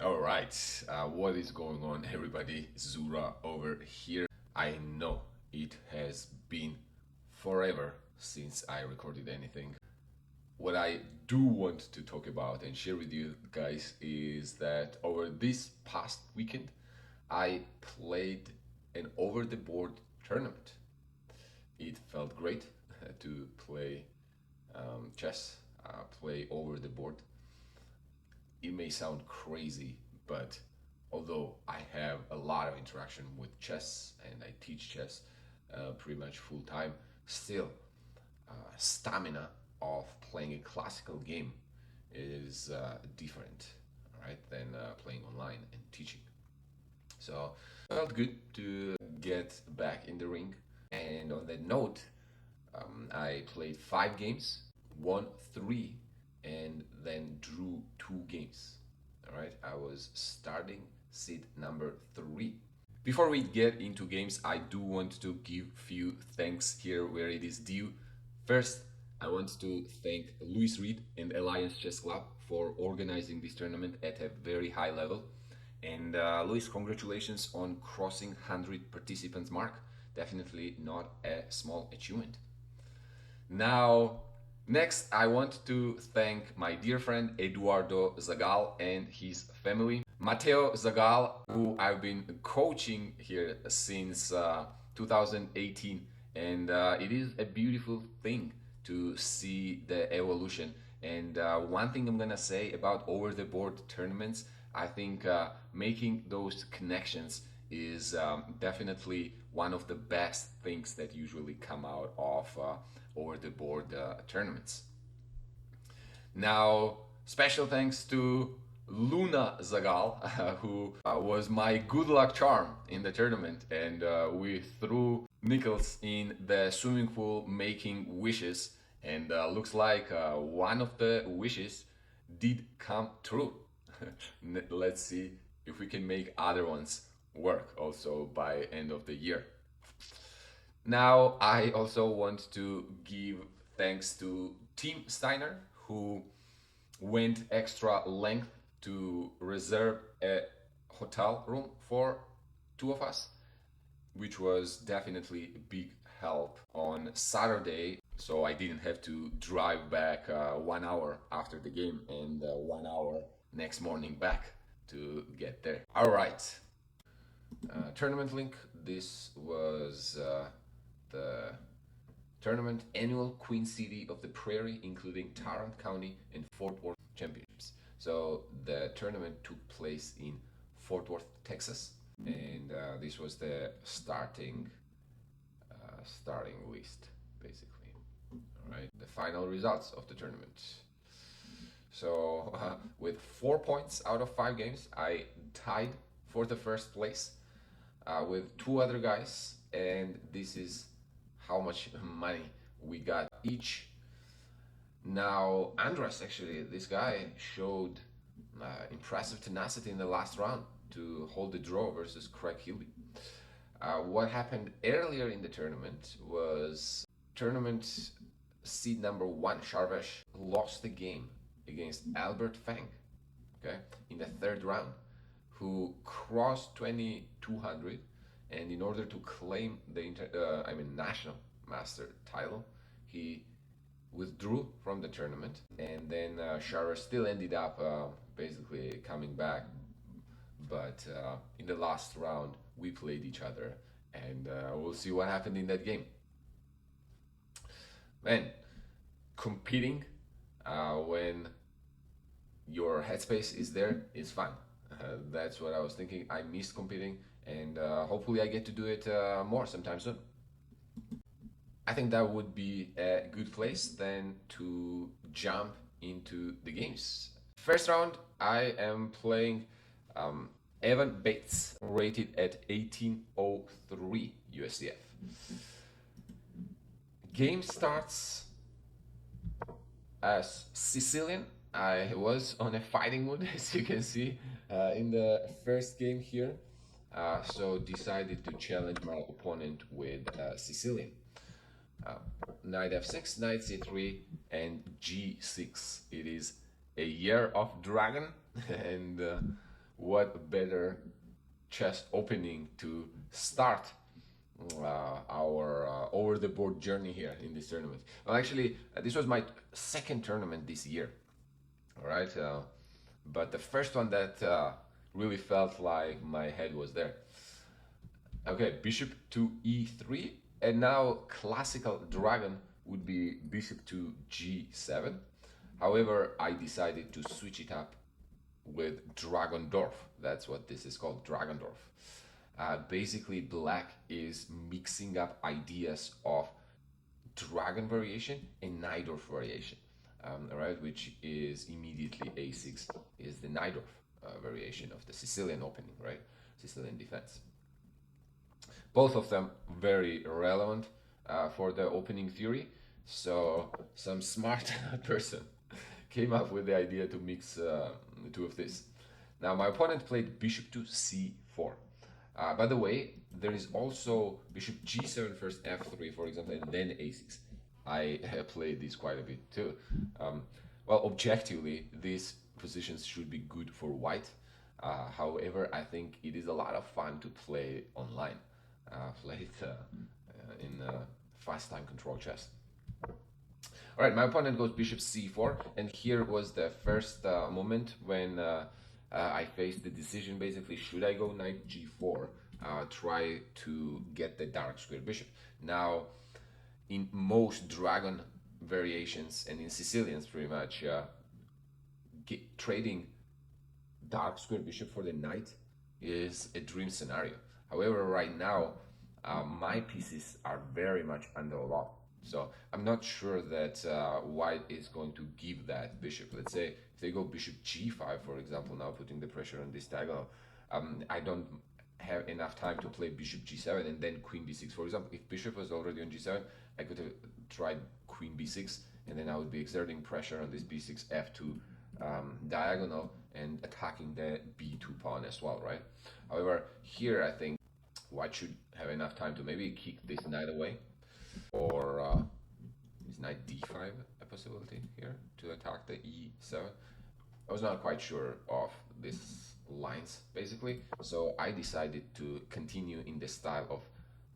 All right, what is going on, everybody? Zura over here. I know it has been forever since I recorded anything. What I do want to talk about and share with you guys is that over this past weekend, I played an over the board tournament. It felt great to play chess, play over the board. It may sound crazy, but although I have a lot of interaction with chess and I teach chess pretty much full time, still stamina of playing a classical game is different, right, than playing online and teaching. So it felt good to get back in the ring. And on that note, I played 5 games, won 3, and then drew 2 games. All right, I was starting seed number 3. Before we get into games, I do want to give few thanks here where it is due. First, I want to thank Luis Reed and Alliance Chess Club for organizing this tournament at a very high level. And Luis, congratulations on crossing 100 participants mark. Definitely not a small achievement. Now, next, I want to thank my dear friend Eduardo Zagal and his family. Matteo Zagal, who I've been coaching here since 2018, and it is a beautiful thing to see the evolution. And one thing I'm gonna say about over the board tournaments, I think making those connections is definitely one of the best things that usually come out of over the board tournaments. Now, special thanks to Luna Zagal, who was my good luck charm in the tournament, and we threw nickels in the swimming pool making wishes, and looks like one of the wishes did come true. Let's see if we can make other ones work also by end of the year. Now, I also want to give thanks to Team Steiner, who went extra length to reserve a hotel room for 2 of us, which was definitely a big help on Saturday. So I didn't have to drive back 1 hour after the game and 1 hour next morning back to get there. All right, tournament link. This was the tournament annual Queen City of the Prairie, including Tarrant County and Fort Worth championships. So the tournament took place in Fort Worth, Texas, and this was the starting list, basically. All right, the final results of the tournament. So with 4 points out of 5 games, I tied for the first place with 2 other guys, and this is how much money we got each. Now, Andras, actually, this guy showed impressive tenacity in the last round to hold the draw versus Craig Hilby. What happened earlier in the tournament was tournament seed number 1, Sharvesh, lost the game against Albert Fang, okay, in the third round, who crossed 2200, and in order to claim the national master title, he withdrew from the tournament, and then Sharar still ended up basically coming back, but in the last round we played each other, and we'll see what happened in that game. Man, competing when your headspace is there is fun. That's what I was thinking. I missed competing, and hopefully I get to do it more sometime soon. I think that would be a good place then to jump into the games. First round, I am playing Evan Bates, rated at 1803 USDF. Game starts as Sicilian. I was on a fighting mood, as you can see in the first game here. So decided to challenge my opponent with Sicilian. Knight f6, knight c3, and g6. It is a year of dragon, and what better chess opening to start our over the board journey here in this tournament. Well, actually, this was my second tournament this year. All right, but the first one that really felt like my head was there. Okay, bishop to e3, and now classical dragon would be bishop to g7. However, I decided to switch it up with Dragendorf. That's what this is called, Dragendorf. Basically, black is mixing up ideas of dragon variation and Najdorf variation, right? Which is immediately a6 is the Najdorf variation of the Sicilian opening, right? Sicilian defense. Both of them very relevant for the opening theory. So some smart person came up with the idea to mix the two of this. Now my opponent played bishop to c4. By the way, there is also bishop g7 first f3, for example, and then a6. I have played this quite a bit too. Well, objectively, these positions should be good for white. However, I think it is a lot of fun to play online, play it in fast time control chess. All right, my opponent goes bishop c4, and here was the first moment when I faced the decision, basically, should I go knight g4, try to get the dark square bishop. Now, in most dragon variations, and in Sicilians pretty much, trading dark square bishop for the knight is a dream scenario. However, right now, my pieces are very much underdeveloped. So I'm not sure that white is going to give that bishop. Let's say if they go bishop g5, for example, now putting the pressure on this diagonal, I don't have enough time to play bishop g7 and then queen b6. For example, if bishop was already on g7, I could have tried queen b6, and then I would be exerting pressure on this b6 f2 diagonal and attacking the b2 pawn as well, right? However, here I think white should have enough time to maybe kick this knight away, or is knight d5 a possibility here to attack the e7? I was not quite sure of these lines, basically, so I decided to continue in the style of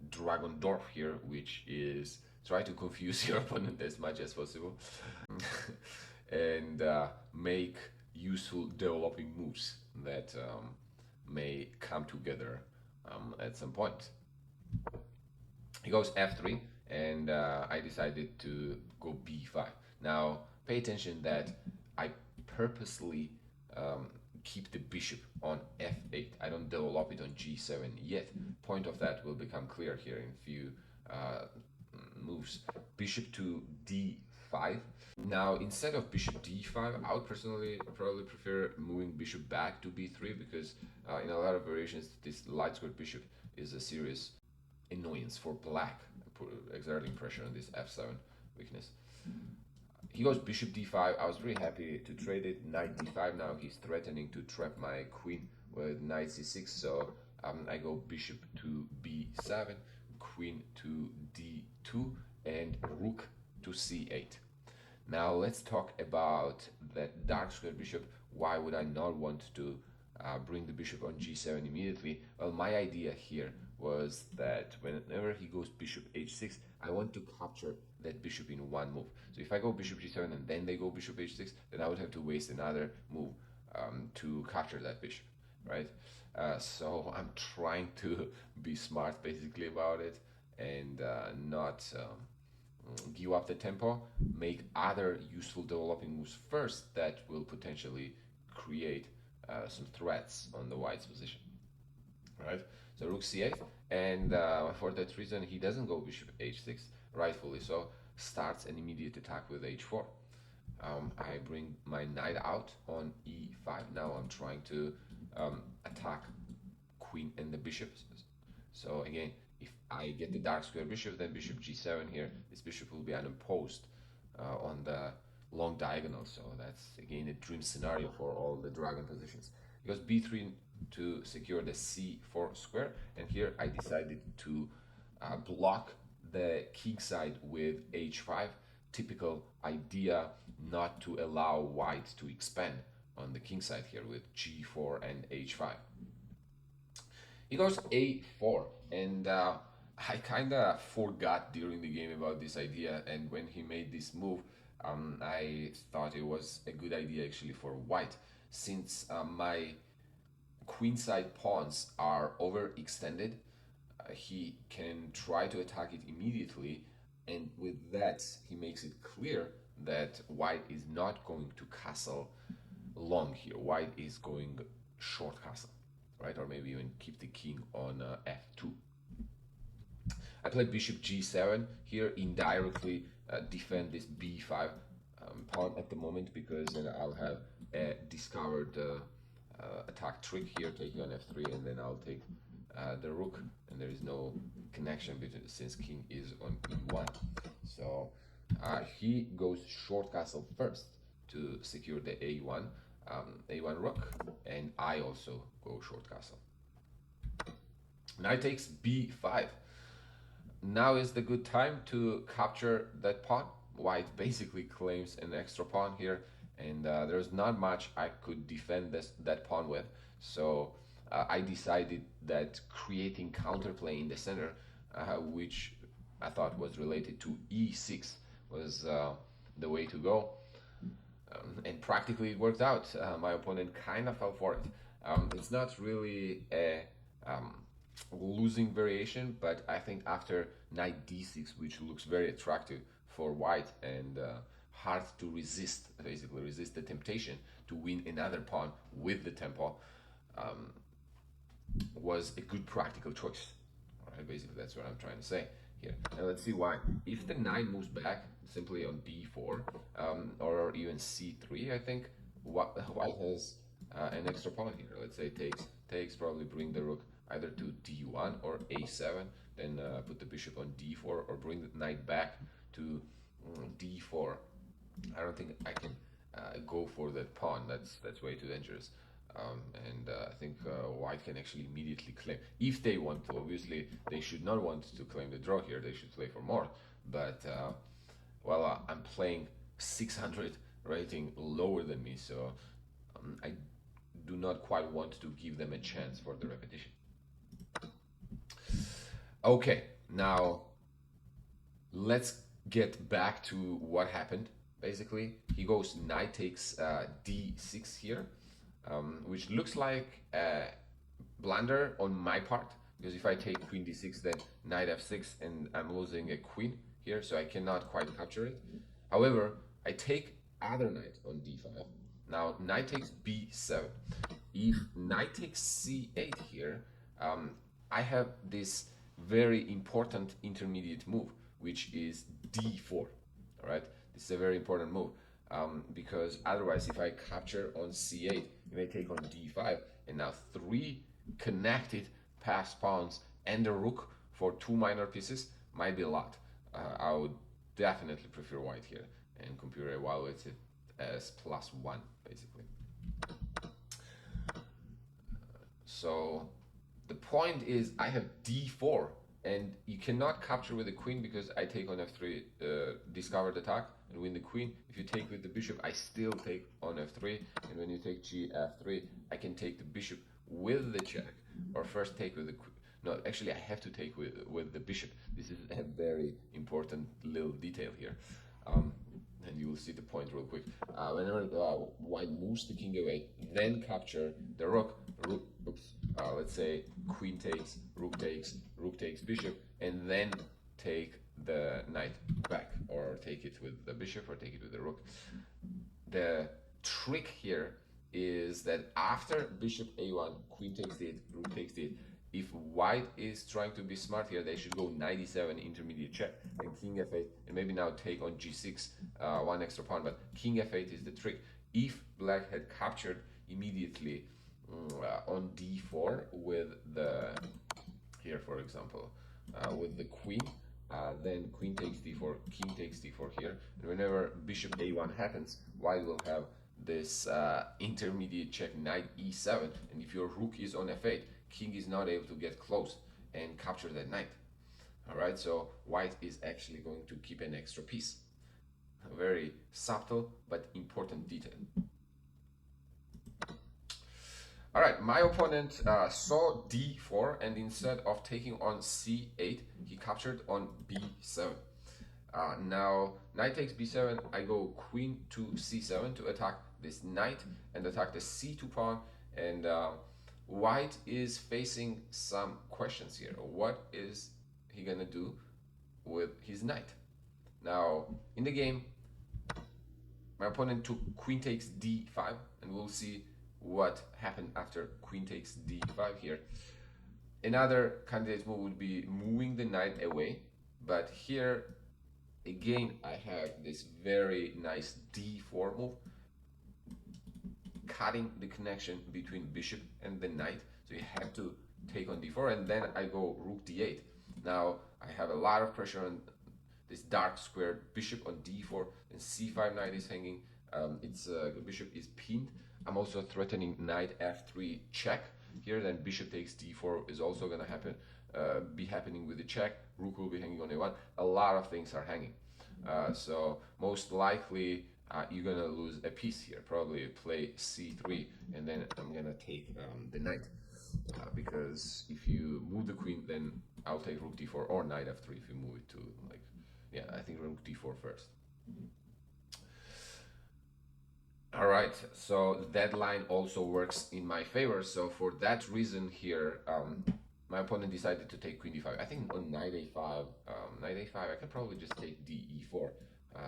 Dragendorf here, which is try to confuse your opponent as much as possible and make useful developing moves that may come together at some point. He goes f3, and I decided to go b5. Now, pay attention that I purposely keep the bishop on f8. I don't develop it on g7 yet. Point of that will become clear here in a few moves. Bishop to d5. Now, instead of bishop d5, I would personally probably prefer moving bishop back to b3, because in a lot of variations, this light square bishop is a serious annoyance for black, exerting pressure on this f7 weakness. He goes bishop d5. I was very happy to trade it. Knight d5. Now he's threatening to trap my queen with knight c6. So I go bishop to b7, queen to d2, and rook to c8. Now let's talk about that dark square bishop. Why would I not want to bring the bishop on g7 immediately? Well, my idea here was that whenever he goes bishop h6, I want to capture that bishop in one move. So if I go bishop g7 and then they go bishop h6, then I would have to waste another move to capture that bishop, right? So I'm trying to be smart basically about it, and not give up the tempo, make other useful developing moves first that will potentially create some threats on the white's position, right? So rook c8, and for that reason he doesn't go bishop h6, rightfully so, starts an immediate attack with h4. I bring my knight out on e5. Now I'm trying to attack queen and the bishop. So again, if I get the dark square bishop, then bishop g7 here, this bishop will be unopposed on the long diagonal. So that's again a dream scenario for all the dragon positions. Because b3 to secure the c4 square, and here I decided to block the king side with h5. Typical idea not to allow white to expand on the king side here with g4 and h5. He goes a4, and I kind of forgot during the game about this idea, and when he made this move, I thought it was a good idea actually for white, since my queenside pawns are overextended. He can try to attack it immediately, and with that, he makes it clear that white is not going to castle long here. White is going short castle, right? Or maybe even keep the king on f2. I played bishop g7 here, indirectly defend this b5 pawn at the moment, because then I'll have a discovered attack trick here, taking on f3, and then I'll take the rook, and there is no connection between, since king is on e1. So he goes short castle first to secure the a1 a1 rook, and I also go short castle. Knight takes b5. Now is the good time to capture that pawn. White basically claims an extra pawn here, and there's not much I could defend that pawn with. So I decided that creating counterplay in the center, which I thought was related to e6, was the way to go. And practically it worked out. My opponent kind of fell for it. It's not really a losing variation, but I think after knight d6, which looks very attractive for white and hard to resist, basically resist the temptation to win another pawn with the tempo, was a good practical choice. All right, basically that's what I'm trying to say here. And let's see why. If the knight moves back simply on b4 or even c3, I think white has an extra pawn here. Let's say takes, probably bring the rook either to d1 or a7, then put the bishop on d4, or bring the knight back to d4. I don't think I can go for that pawn. That's way too dangerous. And I think white can actually immediately claim, if they want to. Obviously, they should not want to claim the draw here. They should play for more. But well, I'm playing 600 rating lower than me, so I do not quite want to give them a chance for the repetition. Okay, now let's get back to what happened. Basically, he goes knight takes d6 here, which looks like a blunder on my part, because if I take queen d6, then knight f6, and I'm losing a queen here, so I cannot quite capture it. However, I take other knight on d5. Now knight takes b7. If knight takes c8 here, I have this very important intermediate move, which is d4. All right, this is a very important move, because otherwise, if I capture on c8, you may take on d5, and now 3 connected passed pawns and a rook for 2 minor pieces might be a lot. I would definitely prefer white here, and computer evaluates it as +1, basically. So the point is, I have d4, and you cannot capture with the queen because I take on f3, discovered attack, and win the queen. If you take with the bishop, I still take on f3, and when you take g f3, I can take the bishop with the check, or first take with the queen. No, actually, I have to take with the bishop. This is a very important little detail here. And you will see the point real quick. Whenever white moves the king away, then capture the rook, let's say queen takes, rook takes bishop, and then take the knight back, or take it with the bishop, or take it with the rook. The trick here is that after bishop a1, queen takes d8, rook takes d8, if white is trying to be smart here, they should go knight e7, intermediate check, and king f8, and maybe now take on g6, 1 extra pawn, but king f8 is the trick. If black had captured immediately on d4 with the, here for example, with the queen, then queen takes d4, king takes d4 here, and whenever bishop a1 happens, white will have this intermediate check, knight e7, and if your rook is on f8, king is not able to get close and capture that knight. All right, so white is actually going to keep an extra piece. A very subtle but important detail. All right, my opponent saw d4, and instead of taking on c8, he captured on b7. Now, knight takes b7, I go queen to c7 to attack this knight and attack the c2 pawn, and white is facing some questions here. What is he gonna do with his knight? Now, in the game, my opponent took queen takes d5, and we'll see what happened after queen takes d5 here. Another candidate move would be moving the knight away, but here again I have this very nice d4 move, cutting the connection between bishop and the knight. So you have to take on d4, and then I go rook d8. Now I have a lot of pressure on this dark square bishop on d4, and c5 knight is hanging. Bishop is pinned. I'm also threatening knight f3 check here. Then bishop takes d4 is also gonna be happening with the check. Rook will be hanging on a1. A lot of things are hanging. So most likely you're gonna lose a piece here. Probably play c3, and then I'm gonna take the knight. Because if you move the queen, then I'll take rook d4 or knight f3 if you move it to, like, yeah, I think rook d4 first. All right, so that line also works in my favor. So for that reason here, my opponent decided to take queen d5. I think on knight a5, I can probably just take de4.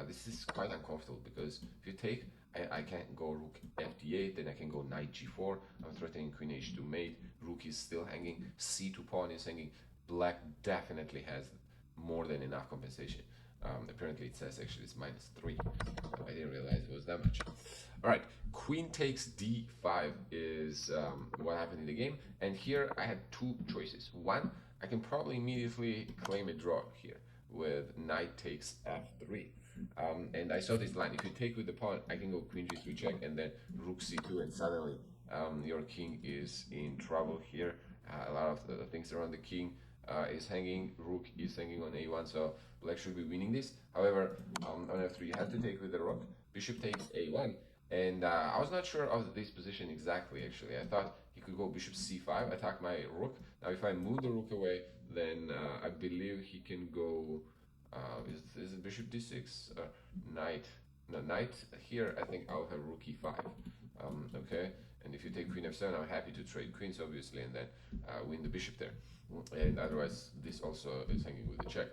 This is quite uncomfortable because if you take, I can't go rook fd8, then I can go knight g4. I'm threatening queen h2 mate. Rook is still hanging. C2 pawn is hanging. Black definitely has more than enough compensation. Apparently it says actually it's -3. I didn't realize it was that much. All right, queen takes d5 is what happened in the game. And here I had two choices. One, I can probably immediately claim a draw here with knight takes f3. And I saw this line. If you take with the pawn, I can go queen g3 check and then rook c2, and suddenly your king is in trouble here. A lot of the things around the king is hanging. Rook is hanging on a1, so black should be winning this. However, on f3 you have to take with the rook. Bishop takes a1, and I was not sure of this position exactly. Actually, I thought he could go bishop c5, attack my rook. Now if I move the rook away, then I believe he can go is it bishop d6 or knight? No, knight here. I think I'll have rook e5. Okay, and if you take queen f7, I'm happy to trade queens obviously, and then win the bishop there. And otherwise, this also is hanging with the check.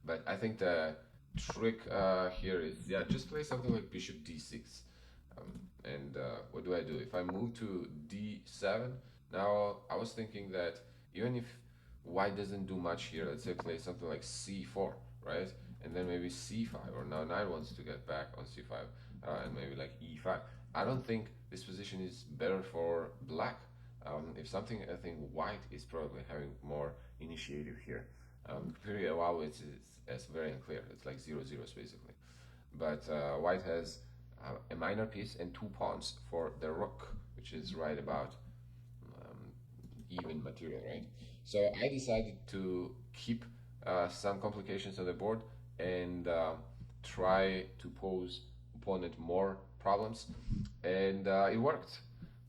But I think the trick here is, yeah, just play something like bishop d6. And what do I do? If I move to d7, now I was thinking that even if white doesn't do much here, let's say play something like c4, right? And then maybe c5, or now knight wants to get back on c5, and maybe like e5. I don't think this position is better for black. If something, I think white is probably having more initiative here. Period evaluates as very unclear. It's like 0-0s basically. But white has a minor piece and two pawns for the rook, which is right about even material, right? So I decided to keep some complications on the board and try to pose opponent more problems, and it worked.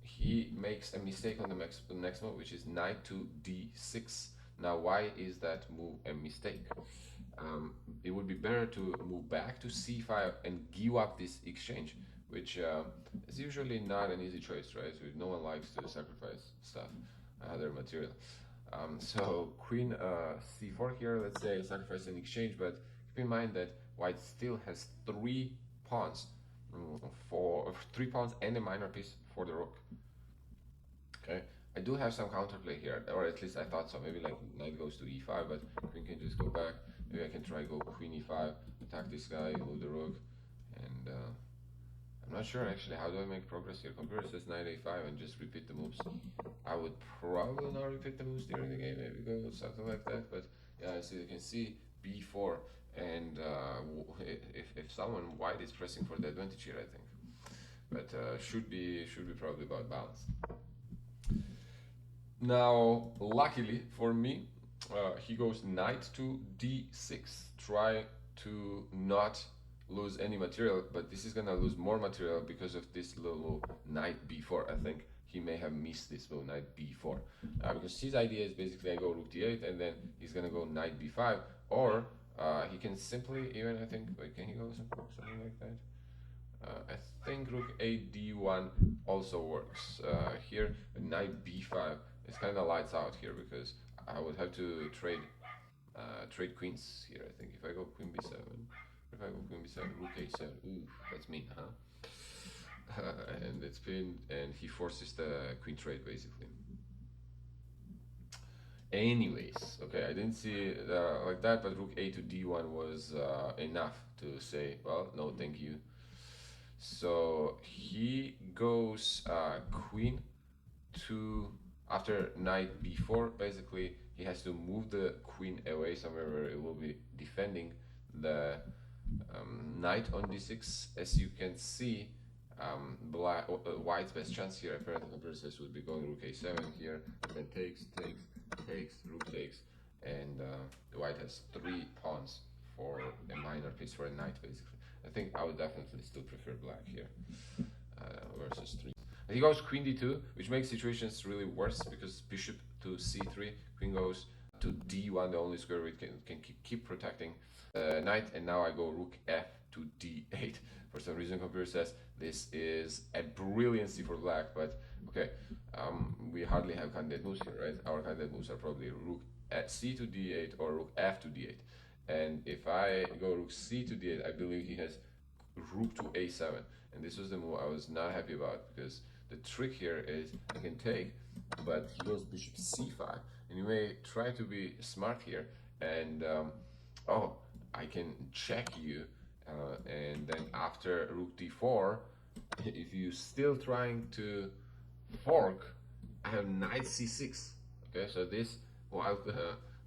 He makes a mistake on the next move, which is knight to d6. Now, why is that move a mistake? It would be better to move back to c5 and give up this exchange, which is usually not an easy choice, right? So no one likes to sacrifice stuff, their material. So queen c4 here, let's say sacrifice an exchange, but keep in mind that white still has three pawns, for 3 pawns and a minor piece for the rook. Okay, I do have some counterplay here, or at least I thought so. Maybe like knight goes to e5, but queen can just go back. Maybe I can try go queen e5, attack this guy, move the rook, and I'm not sure actually. How do I make progress here? Computer says knight a5 and just repeat the moves. I would probably not repeat the moves during the game. Maybe go something like that. But yeah, so you can see b4, and if someone white is pressing for the advantage here, I think. But should be probably about balance. Now, luckily for me, he goes knight to d6. Try to not lose any material, but this is gonna lose more material because of this little knight b4. I think he may have missed this move, knight b4, because his idea is basically I go rook d8 and then he's gonna go knight b5, or he can simply even, I think, wait, can he go something like that? I think rook a d1 also works. Here knight b5 is kind of lights out here because I would have to trade queens here. I think if I go queen b7, if I go queen b7, rook a7, ooh, that's mean, huh? And it's pinned, and he forces the queen trade basically. Anyways, okay, I didn't see it like that, but rook a to d1 was enough to say, well, no, thank you. So he goes queen to, after knight b4, basically he has to move the queen away somewhere where it will be defending the knight on d6. As you can see, white's best chance here apparently versus would be going rook a7 here, and then takes, rook takes, and white has 3 pawns for a minor piece for a knight basically. I think I would definitely still prefer black here versus 3. And he goes queen d2, which makes situations really worse because bishop to c3, queen goes to d1, the only square we can keep protecting knight, and now I go rook f to d8. For some reason, computer says this is a brilliancy for black, but okay, we hardly have candidate moves here, right? Our candidate moves are probably rook at c to d8 or rook f to d8. And if I go rook c to d8, I believe he has rook to a7. And this was the move I was not happy about, because the trick here is I can take, but he goes bishop c5. And you may try to be smart here, and oh, I can check you, and then after rook d4, if you're still trying to fork, I have knight c6. Okay, so this, while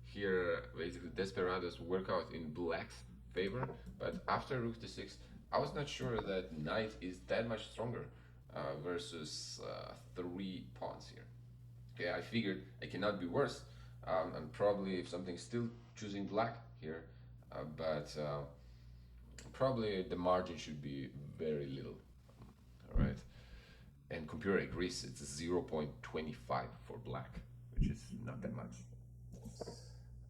here basically desperados work out in black's favor, but after rook d6, I was not sure that knight is that much stronger versus 3 pawns here. Okay, I figured it cannot be worse, and probably if something's still choosing black here, but probably the margin should be very little. All right, and computer agrees it's 0.25 for black, which is not that much.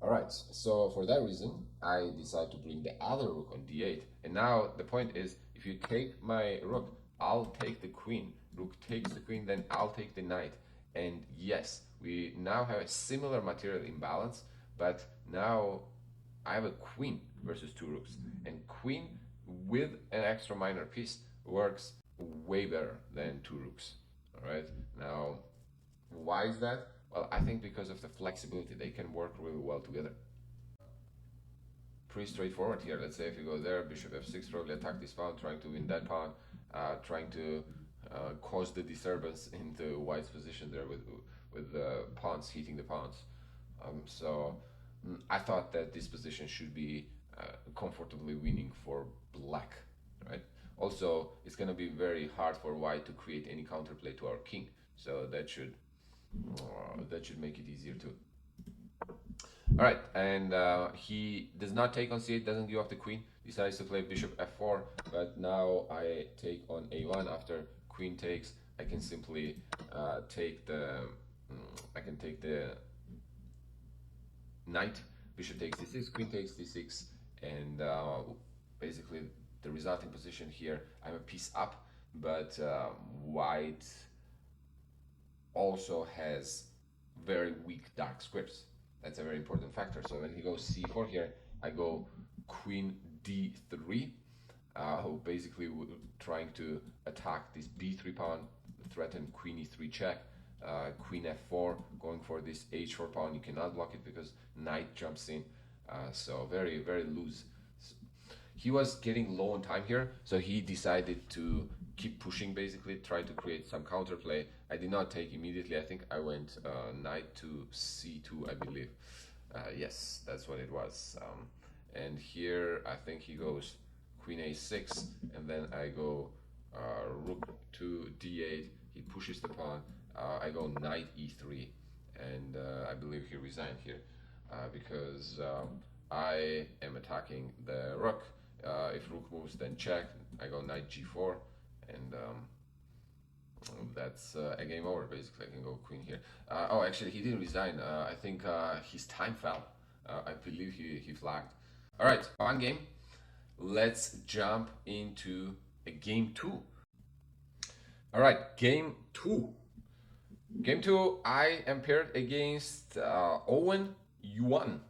Alright, so for that reason, I decide to bring the other rook on d8. And now the point is, if you take my rook, I'll take the queen. Rook takes the queen, then I'll take the knight. And yes, we now have a similar material imbalance, but now I have a queen versus 2 rooks. And queen with an extra minor piece works way better than 2 rooks. Alright, now why is that? Well, I think because of the flexibility, they can work really well together. Pretty straightforward here. Let's say if you go there, bishop f6, probably attack this pawn, trying to win that pawn, trying to cause the disturbance into white's position there with the pawns hitting the pawns. So I thought that this position should be comfortably winning for black, right? Also, it's going to be very hard for white to create any counterplay to our king, so that should make it easier too. All right, and he does not take on c8, doesn't give up the queen, decides to play bishop f4, but now I take on a1. After queen takes, I can simply take the knight, bishop takes d6, queen takes d6, and basically the resulting position here, I'm a piece up, but white also has very weak dark squares. That's a very important factor. So when he goes c4 here, I go queen d3, basically trying to attack this b3 pawn, threaten queen e3 check, queen f4, going for this h4 pawn. You cannot block it because knight jumps in, so very, very loose. He was getting low on time here, so he decided to keep pushing, basically try to create some counterplay. I did not take immediately. I think I went knight to c2, I believe. Yes, that's what it was. And here I think he goes queen a6, and then I go rook to d8. He pushes the pawn. I go knight e3, and I believe he resigned here because I am attacking the rook. If rook moves, then check. I go knight g4, and that's a game over, basically. I can go queen here. Oh, actually, he didn't resign. I think his time fell. I believe he flagged. All right, fun game. Let's jump into a game two. All right, game two. Game two, I am paired against Owen Yuan,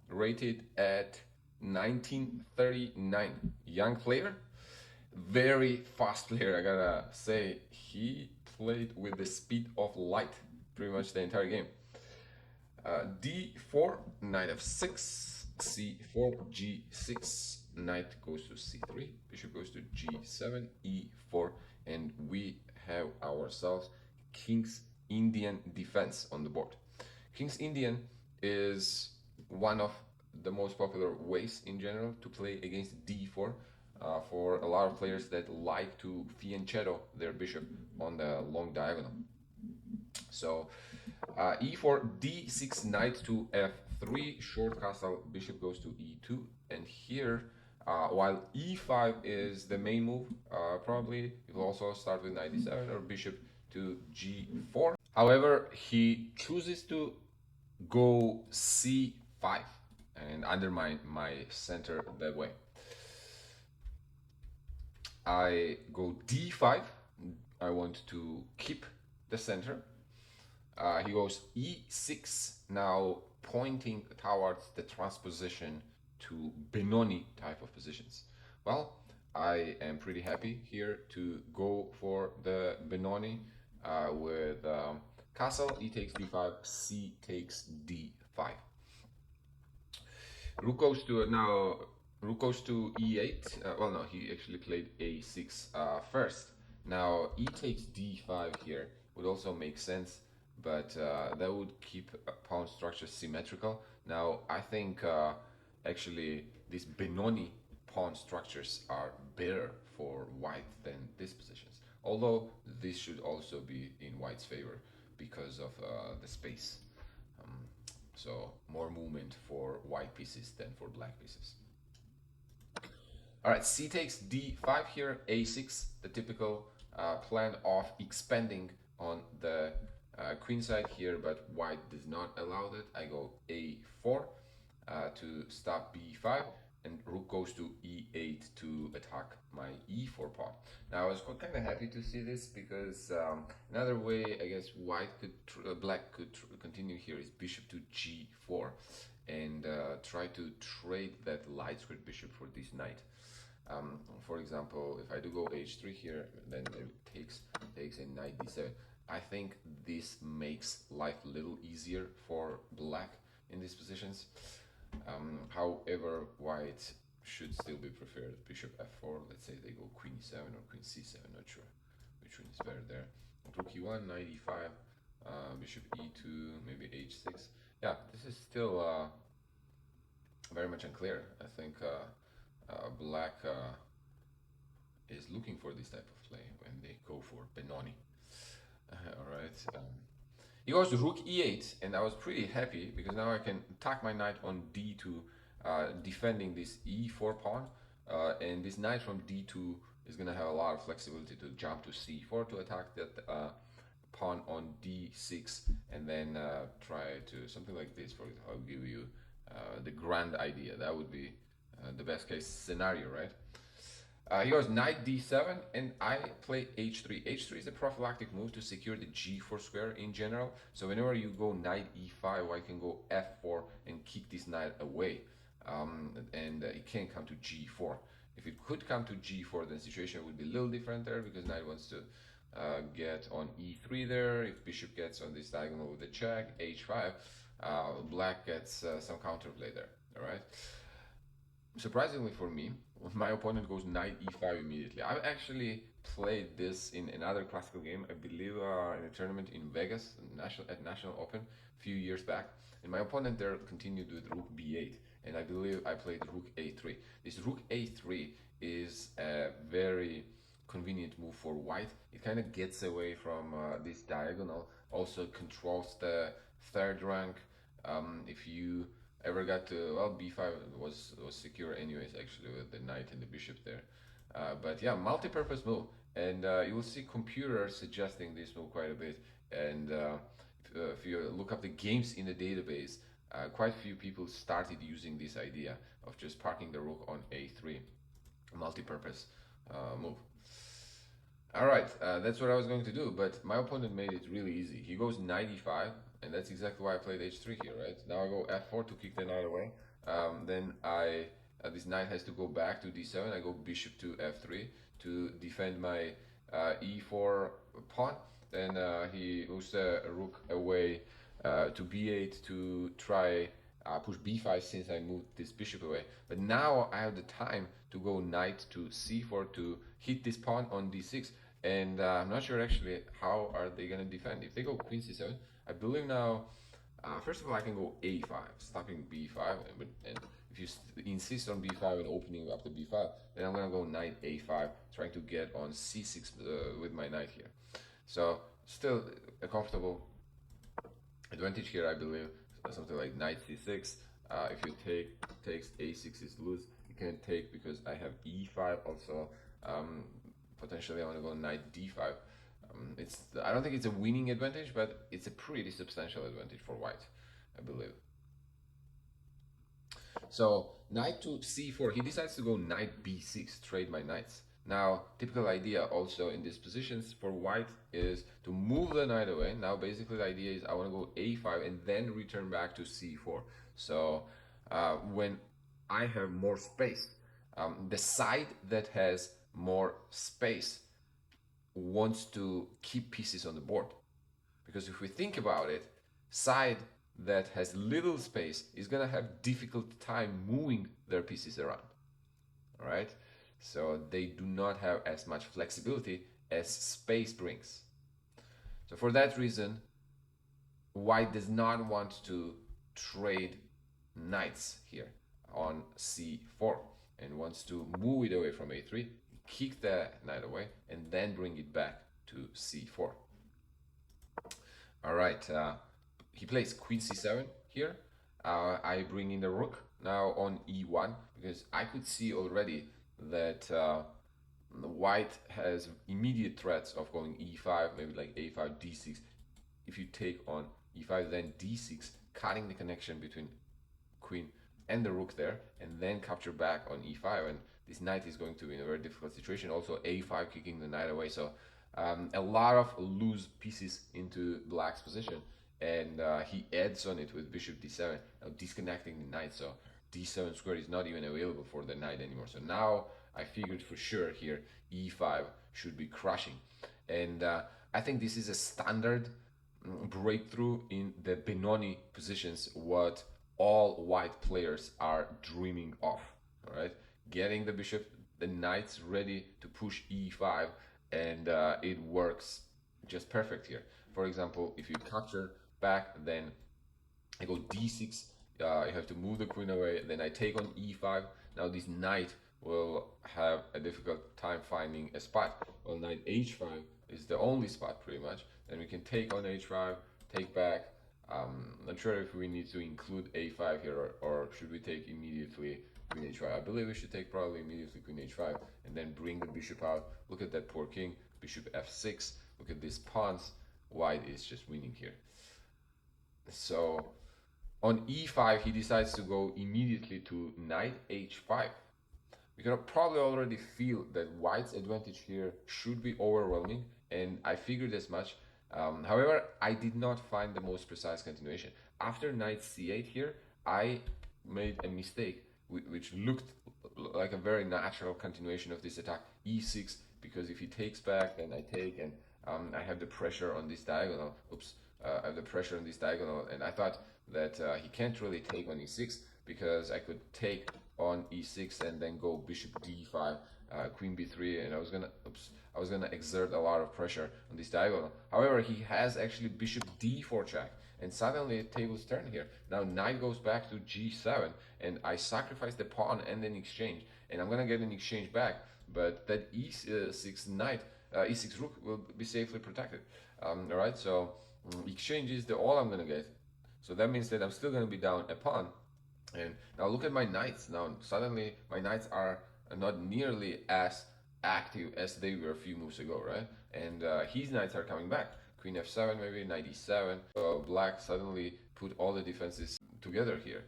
rated at 1939. Young player, very fast player, I gotta say. He played with the speed of light pretty much the entire game. D4, knight f6, c4, g6, knight goes to c3, bishop goes to g7, e4, and we have ourselves King's Indian defense on the board. King's Indian is one of the most popular ways in general to play against d4 for a lot of players that like to fianchetto their bishop on the long diagonal. So e4, d6, knight to f3, short castle, bishop goes to e2, and here, while e5 is the main move, probably you will also start with knight d7 or bishop to g4. However, he chooses to go c5 and undermine my center that way. I go d5. I want to keep the center. He goes e6, now pointing towards the transposition to Benoni type of positions. Well, I am pretty happy here to go for the Benoni with castle, e takes d5, c takes d5. Rook goes to now. Rook goes to e8. Well, no, he actually played a6 first. Now e takes d5 here would also make sense, but that would keep pawn structure symmetrical. Now I think actually these Benoni pawn structures are better for white than these positions. Although this should also be in white's favor because of the space. So more movement for white pieces than for black pieces. All right, c takes d5 here, a6, the typical plan of expanding on the queen side here, but white does not allow that. I go a4 to stop b5, and rook goes to e8 to attack my e4 pawn. Now I was kind of happy to see this because another way I guess white could, black could continue here is bishop to g4 and try to trade that light squared bishop for this knight. For example, if I do go h3 here, then it takes a knight d7. I think this makes life a little easier for black in these positions. However, white should still be preferred. Bishop f4, let's say they go queen e7 or queen c7, not sure which one is better there. Rook e1, knight e5, bishop e2, maybe h6. Yeah, this is still very much unclear. I think black is looking for this type of play when they go for Benoni. All right. He goes to rook e8, and I was pretty happy because now I can attack my knight on d2, defending this e4 pawn, and this knight from d2 is going to have a lot of flexibility to jump to c4 to attack that pawn on d6, and then try to something like this. For example, I'll give you the grand idea. That would be the best case scenario, right? He goes knight d7, and I play h3. h3 is a prophylactic move to secure the g4 square in general. So whenever you go knight e5, I can go f4 and kick this knight away, and it can't come to g4. If it could come to g4, then the situation would be a little different there because knight wants to get on e3 there. If bishop gets on this diagonal with a check, h5, black gets some counterplay there. All right. Surprisingly for me, my opponent goes knight e5 immediately. I've actually played this in another classical game, I believe in a tournament in Vegas, at National Open, a few years back. And my opponent there continued with rook b8, and I believe I played rook a3. This rook a3 is a very convenient move for white. It kind of gets away from this diagonal, also controls the third rank. If you ever got to, well, b5 was secure anyways, actually, with the knight and the bishop there. But yeah, multi-purpose move. And you will see computers suggesting this move quite a bit. And if you look up the games in the database, quite a few people started using this idea of just parking the rook on a3, multi-purpose move. All right, that's what I was going to do, but my opponent made it really easy. He goes knight e5, and that's exactly why I played h3 here, right? Now I go f4 to kick the knight away. Then this knight has to go back to d7. I go bishop to f3 to defend my e4 pawn. Then he moves the rook away to b8 to try push b5 since I moved this bishop away. But now I have the time to go knight to c4 to hit this pawn on d6. And I'm not sure actually how are they going to defend. If they go queen c7, I believe now, first of all, I can go a5, stopping b5. And if you insist on b5 and opening up the b5, then I'm going to go knight a5, trying to get on c6 with my knight here. So still a comfortable advantage here, I believe. Something like knight c6. If you takes a6 is lose. You can take because I have e5 also. Potentially I want to go knight d5. I don't think it's a winning advantage, but it's a pretty substantial advantage for white, I believe. So knight to c4, he decides to go knight b6, trade my knights. Now, typical idea also in these positions for white is to move the knight away. Now, basically the idea is I want to go a5 and then return back to c4. So when I have more space, the side that has more space wants to keep pieces on the board. Because if we think about it, side that has little space is going to have difficult time moving their pieces around. All right? So they do not have as much flexibility as space brings. So for that reason, white does not want to trade knights here on c4 and wants to move it away from a3, kick the knight away, and then bring it back to c4. All right, he plays queen c7 here. I bring in the rook now on e1 because I could see already that white has immediate threats of going e5, maybe like a5, d6. If you take on e5, then d6, cutting the connection between queen and the rook there, and then capture back on e5, and this knight is going to be in a very difficult situation. Also a5, kicking the knight away, so a lot of loose pieces into black's position, and he adds on it with bishop d7, now disconnecting the knight, so d7 square is not even available for the knight anymore. So now I figured for sure here e5 should be crushing, and I think this is a standard breakthrough in the Benoni positions, what all white players are dreaming of. All right, getting the bishop, the knights ready to push e5, and it works just perfect here. For example, if you capture back, then I go d6. You have to move the queen away. Then I take on e5. Now this knight will have a difficult time finding a spot. Well, knight h5 is the only spot pretty much. Then we can take on h5, take back. Not sure if we need to include a5 here, or should we take immediately queen h5. I believe we should take probably immediately queen h5 and then bring the bishop out. Look at that poor king, bishop f6. Look at these pawns. White is just winning here. So on e5, he decides to go immediately to knight h5. We can probably already feel that white's advantage here should be overwhelming, and I figured as much. However, I did not find the most precise continuation. After knight c8 here, I made a mistake, which looked like a very natural continuation of this attack, e6, because if he takes back, then I take, and I have the pressure on this diagonal. Oops, I have the pressure on this diagonal, and I thought that he can't really take on e6 because I could take on e6 and then go bishop d5, queen b3, and I was gonna exert a lot of pressure on this diagonal. However, he has actually bishop d4 check, and suddenly tables turn here. Now knight goes back to g7, and I sacrifice the pawn and an exchange, and I'm gonna get an exchange back, but that e6 knight, e6 rook will be safely protected. All right, so exchange is all I'm gonna get. So that means that I'm still gonna be down a pawn. And now look at my knights. Now suddenly my knights are not nearly as active as they were a few moves ago, right? And his knights are coming back. Queen f7, maybe knight e7. So black suddenly put all the defenses together here.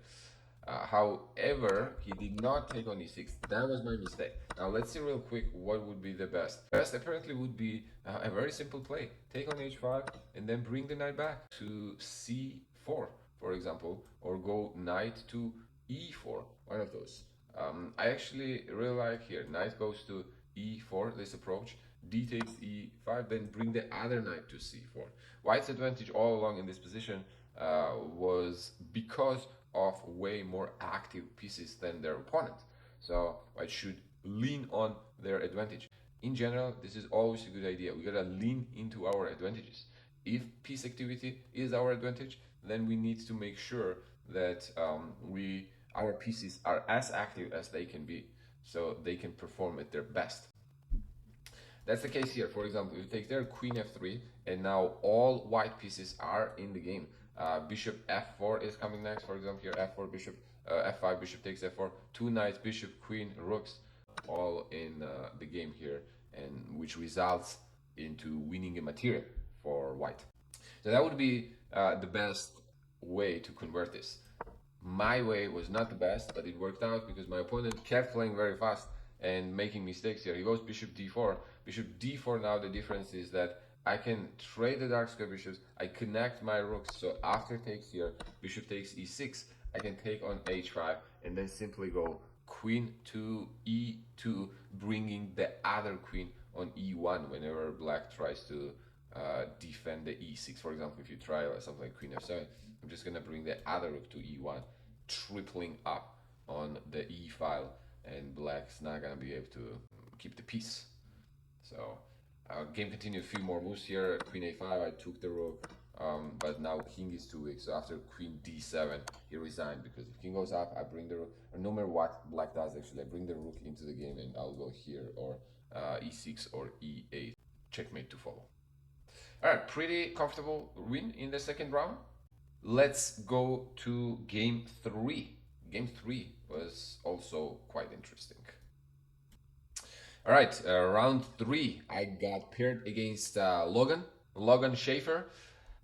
However, he did not take on e6. That was my mistake. Now let's see real quick what would be the best. Best apparently would be a very simple play. Take on h5 and then bring the knight back to c4, for example, or go knight to e4, one of those. I actually really like here. Knight goes to e4, this approach. D takes e5, then bring the other knight to c4. White's advantage all along in this position was because of way more active pieces than their opponent. So White should lean on their advantage. In general, this is always a good idea. We gotta lean into our advantages. If piece activity is our advantage, then we need to make sure that our pieces are as active as they can be, so they can perform at their best. That's the case here. For example, if you take their queen f3, and now all white pieces are in the game. Bishop f4 is coming next. For example, here f4, bishop f5, bishop takes f4, two knights, bishop, queen, rooks, all in the game here, and which results into winning a material for white. So that would be the best way to convert this. My way was not the best, but it worked out because my opponent kept playing very fast and making mistakes here. He goes bishop d4. Bishop d4, now the difference is that I can trade the dark square bishops. I connect my rooks. So after takes here, bishop takes e6. I can take on h5 and then simply go queen to e2, bringing the other queen on e1 whenever black tries to defend the e6. For example, if you try something like queen f7, I'm just gonna bring the other rook to e1, tripling up on the e file, and black's not gonna be able to keep the piece. So game continued, a few more moves here. Queen a5, I took the rook, but now king is too weak. So after queen d7, he resigned, because if king goes up, I bring the rook, or no matter what black does, actually, I bring the rook into the game, and I'll go here, or e6 or e8, checkmate to follow. All right, pretty comfortable win in the second round. Let's go to game 3. Game 3 was also quite interesting. All right, round 3, I got paired against Logan Schaefer.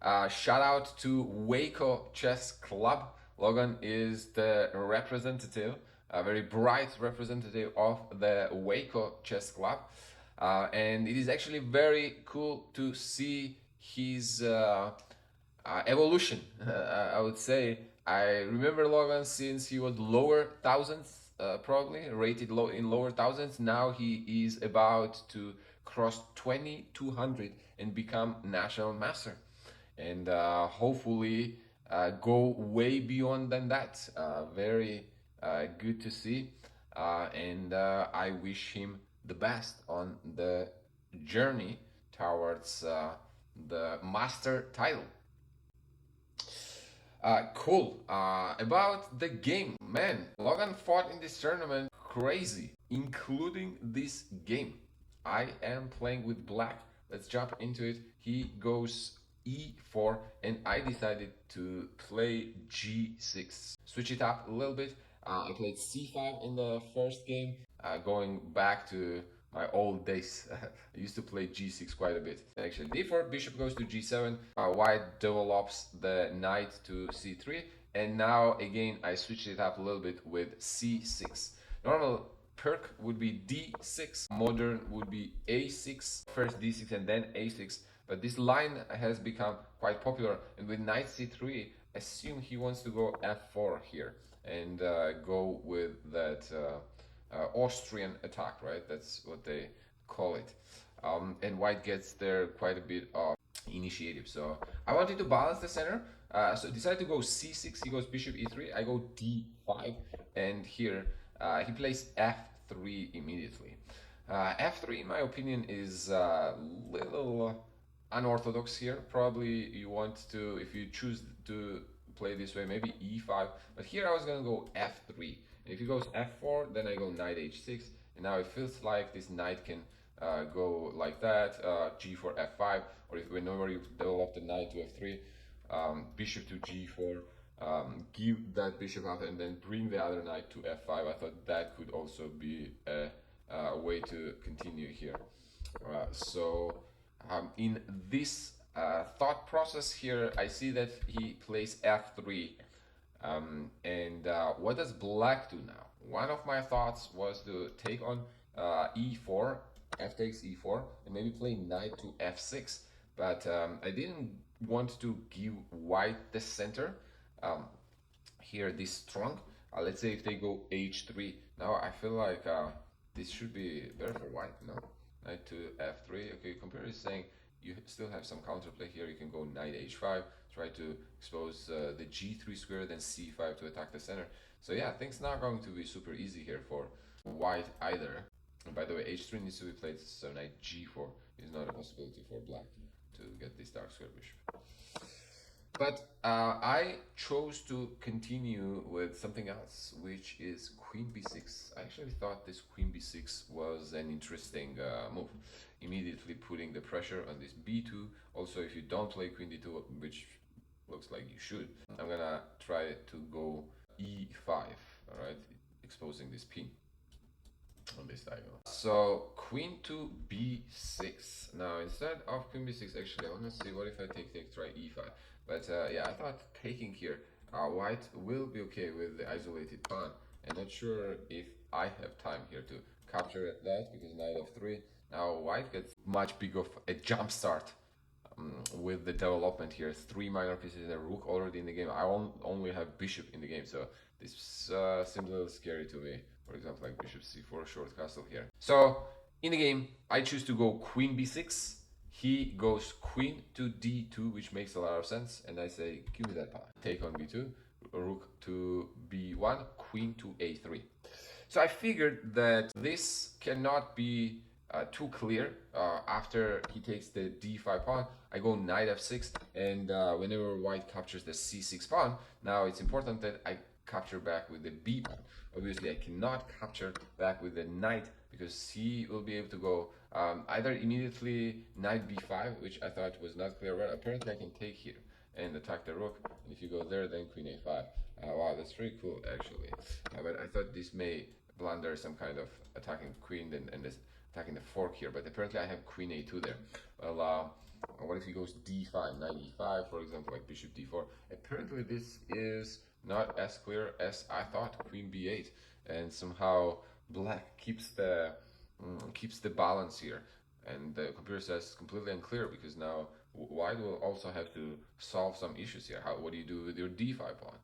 Shout out to Waco Chess Club. Logan is the representative, a very bright representative of the Waco Chess Club. And it is actually very cool to see his evolution. I would say I remember Logan since he was lower thousands, probably rated low in lower thousands. Now he is about to cross 2200 and become national master, and hopefully go way beyond than that. Very good to see, and I wish him the best on the journey towards the master title. Cool. About the game, man, Logan fought in this tournament crazy, including this game. I am playing with black. Let's jump into it. He goes e4, and I decided to play g6. Switch it up a little bit. I played c5 in the first game, going back to my old days. I used to play g6 quite a bit. Actually, d4, bishop goes to g7, white develops the knight to c3, and now again I switched it up a little bit with c6. Normal perk would be d6, modern would be a6, first d6 and then a6, but this line has become quite popular, and with knight c3, assume he wants to go f4 here and go with that Austrian attack, right? That's what they call it. And white gets there quite a bit of initiative. So I wanted to balance the center. So I decided to go c6. He goes bishop e3. I go d5. And here he plays f3 immediately. F3, in my opinion, is a little unorthodox here. Probably you want to, if you choose to play this way, maybe e5. But here I was going to go f3. And if he goes f4, then I go knight h6. And now it feels like this knight can go like that, g4, f5, or if whenever you develop the knight to f3, bishop to g4, give that bishop up and then bring the other knight to f5. I thought that could also be a way to continue here. In this thought process here, I see that he plays f3. And what does black do now? One of my thoughts was to take on e4, f takes e4, and maybe play knight to f6. But I didn't want to give white the center. Here, this strong. Let's say if they go h3. Now I feel like this should be better for white, no? Knight to f3. Okay, computer is saying you still have some counterplay here. You can go knight h5, try to expose the g3 square, then c5 to attack the center. So yeah, things not going to be super easy here for white either. And by the way, h3 needs to be played, so knight g4 is not a possibility for black to get this dark square bishop. But I chose to continue with something else, which is queen b6. I actually thought this queen b6 was an interesting move. Immediately putting the pressure on this b2. Also, if you don't play queen d2, which looks like you should, I'm gonna try to go e5, all right, exposing this pin on this diagonal. So queen to b6. Now instead of queen b6, actually I want to see what if I take try e5. But yeah, I thought taking here, white will be okay with the isolated pawn. I'm not sure if I have time here to capture that because knight f3. Now white gets much big of a jump start with the development here. 3 minor pieces and a rook already in the game. I only have bishop in the game, so this seems a little scary to me. For example, like bishop c4, short castle here. So in the game, I choose to go queen b6. He goes queen to d2, which makes a lot of sense. And I say, give me that pawn. Take on b2, rook to b1, queen to a3. So I figured that this cannot be too clear. After he takes the d5 pawn, I go knight f6, and whenever white captures the c6 pawn, now it's important that I capture back with the b pawn. Obviously, I cannot capture back with the knight because he will be able to go either immediately knight b5, which I thought was not clear. But apparently, I can take here and attack the rook. And if you go there, then queen a5. Wow, that's pretty cool, actually. But I thought this may blunder some kind of attacking queen and this attacking the fork here. But apparently, I have queen a2 there. Well, what if he goes d5, knight e5, for example, like bishop d4? Apparently, this is not as clear as I thought. Queen b8, and somehow black keeps the balance here, and the computer says completely unclear because now white will also have to solve some issues here. What do you do with your d5 pawn?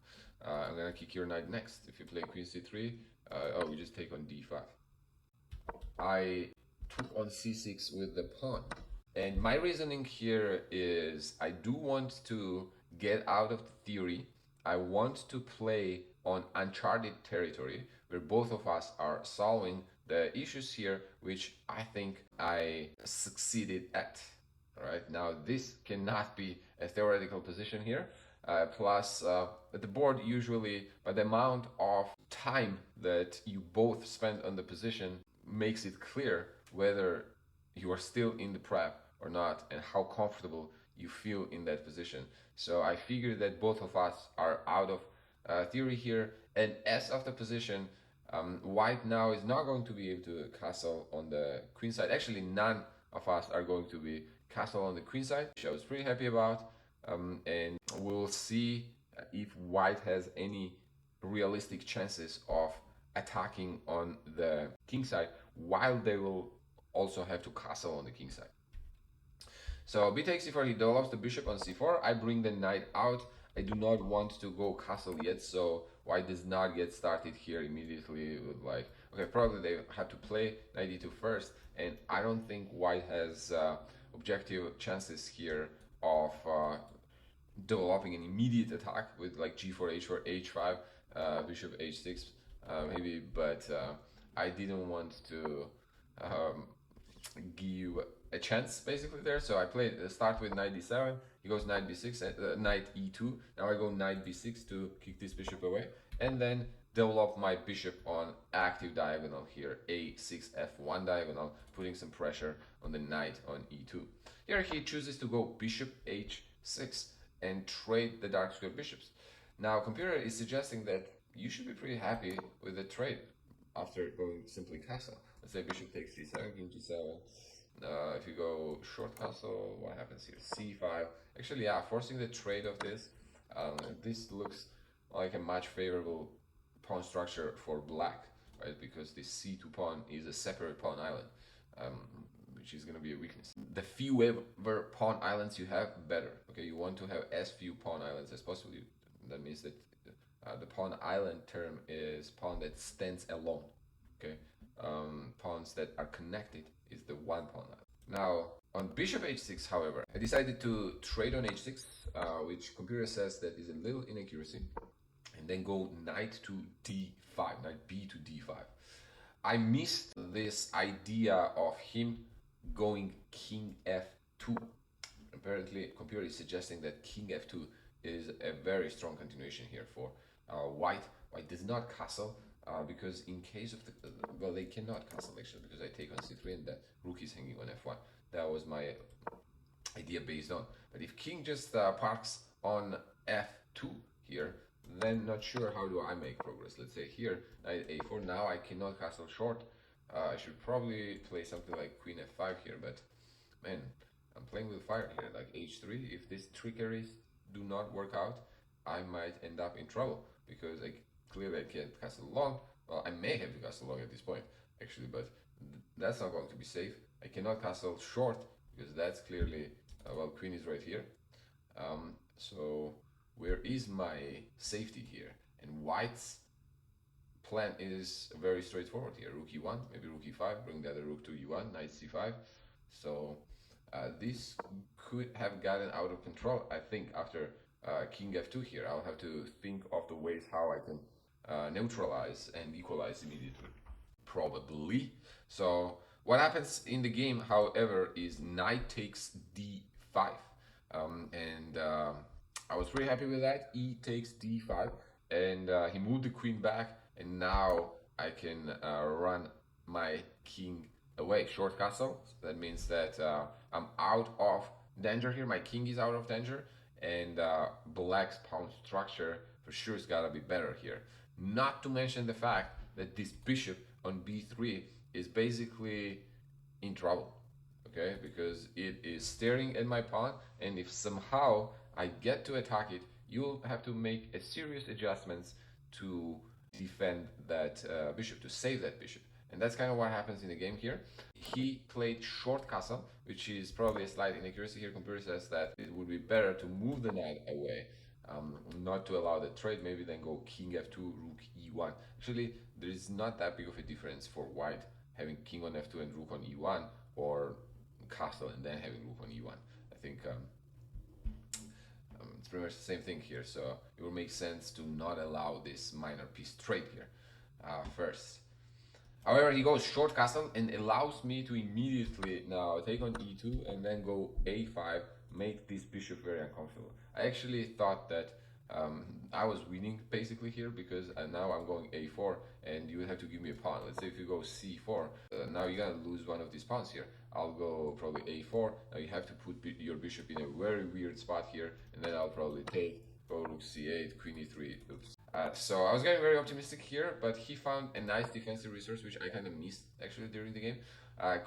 I'm gonna kick your knight next. If you play queen c3, we just take on d5. I took on c6 with the pawn, and my reasoning here is I do want to get out of the theory. I want to play on uncharted territory where both of us are solving the issues here, which I think I succeeded at. All right, now this cannot be a theoretical position here. Plus, the board usually, by the amount of time that you both spend on the position, makes it clear whether you are still in the prep or not and how comfortable you feel in that position. So I figured that both of us are out of theory here, and as of the position, white now is not going to be able to castle on the queen side. Actually, none of us are going to be castle on the queen side, which I was pretty happy about. And we'll see if white has any realistic chances of attacking on the king side, while they will also have to castle on the king side. So b takes c4, he develops the bishop on c4. I bring the knight out. I do not want to go castle yet, so white does not get started here immediately with like, okay, probably they have to play knight d2 first, and I don't think white has objective chances here of developing an immediate attack with like g4, h4, h5, bishop h6 maybe, but I didn't want to give a chance basically there. So I played start with knight d7, he goes knight b6, knight e2. Now I go knight b6 to kick this bishop away, and then develop my bishop on active diagonal here, a6 f1 diagonal, putting some pressure on the knight on e2. Here he chooses to go bishop h6 and trade the dark square bishops. Now computer is suggesting that you should be pretty happy with the trade after going simply castle. Let's say bishop takes c7, king g7. If you go short castle, what happens here? c5. Actually, yeah, forcing the trade of this. This looks like a much favorable pawn structure for black, right? Because this c2 pawn is a separate pawn island, which is going to be a weakness. The fewer pawn islands you have, better. Okay, you want to have as few pawn islands as possible. That means that the pawn island term is pawn that stands alone. Okay, pawns that are connected is the one pawn island. Now on bishop h6, however, I decided to trade on h6, which computer says that is a little inaccuracy, and then go knight to d5, knight b to d5. I missed this idea of him going king f2. Apparently, computer is suggesting that king f2 is a very strong continuation here for white. White does not castle because in case of the well, they cannot castle actually because I take on c3 and that rook is hanging on f1. That was my idea based on. But if king just parks on f2 here, then not sure how do I make progress. Let's say here knight a4. Now I cannot castle short. I should probably play something like queen f5 here, but man, I'm playing with fire here, like h3. If these trickeries do not work out, I might end up in trouble because clearly I can't castle long. Well, I may have to castle long at this point, actually, but that's not going to be safe. I cannot castle short because that's clearly, well, queen is right here. So where is my safety here? And white's plan is very straightforward here. Rook e1, maybe rook e5, bring the other rook to e1, knight c5. So this could have gotten out of control, I think, after king f2 here. I'll have to think of the ways how I can neutralize and equalize immediately. Probably. So what happens in the game, however, is knight takes d5. And I was pretty happy with that. E takes d5. And he moved the queen back. And now I can run my king away. Short castle. That means that I'm out of danger here. My king is out of danger. And black's pawn structure for sure has got to be better here. Not to mention the fact that this bishop on b3 is basically in trouble. Okay, because it is staring at my pawn, and if somehow I get to attack it, you'll have to make a serious adjustments to defend that bishop, to save that bishop. And that's kind of what happens in the game here. He played short castle, which is probably a slight inaccuracy here. Computer says that it would be better to move the knight away, not to allow the trade, maybe then go king f2, rook e1. Actually, there is not that big of a difference for white having king on f2 and rook on e1, or castle and then having rook on e1. I think it's pretty much the same thing here, so it will make sense to not allow this minor piece trade here first. However, he goes short castle and allows me to immediately now take on e2 and then go a5, make this bishop very uncomfortable. I actually thought that I was winning basically here because now I'm going a4 and you have to give me a pawn. Let's say if you go c4, now you're gonna lose one of these pawns here. I'll go probably a4. Now you have to put your bishop in a very weird spot here, and then I'll probably take, go rook c8, queen e3. Oops. So I was getting very optimistic here, but he found a nice defensive resource which I kind of missed actually during the game.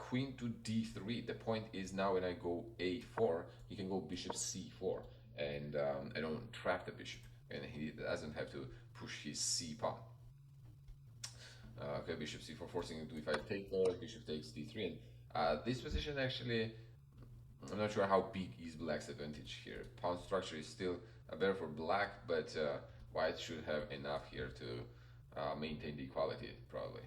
Queen to d3. The point is now when I go a4, he can go bishop c4, and I don't trap the bishop, and he doesn't have to push his c pawn. Okay, bishop c4, forcing him to if I take bishop takes d3, and this position actually, I'm not sure how big is black's advantage here. Pawn structure is still better for black, but white should have enough here to maintain the equality probably.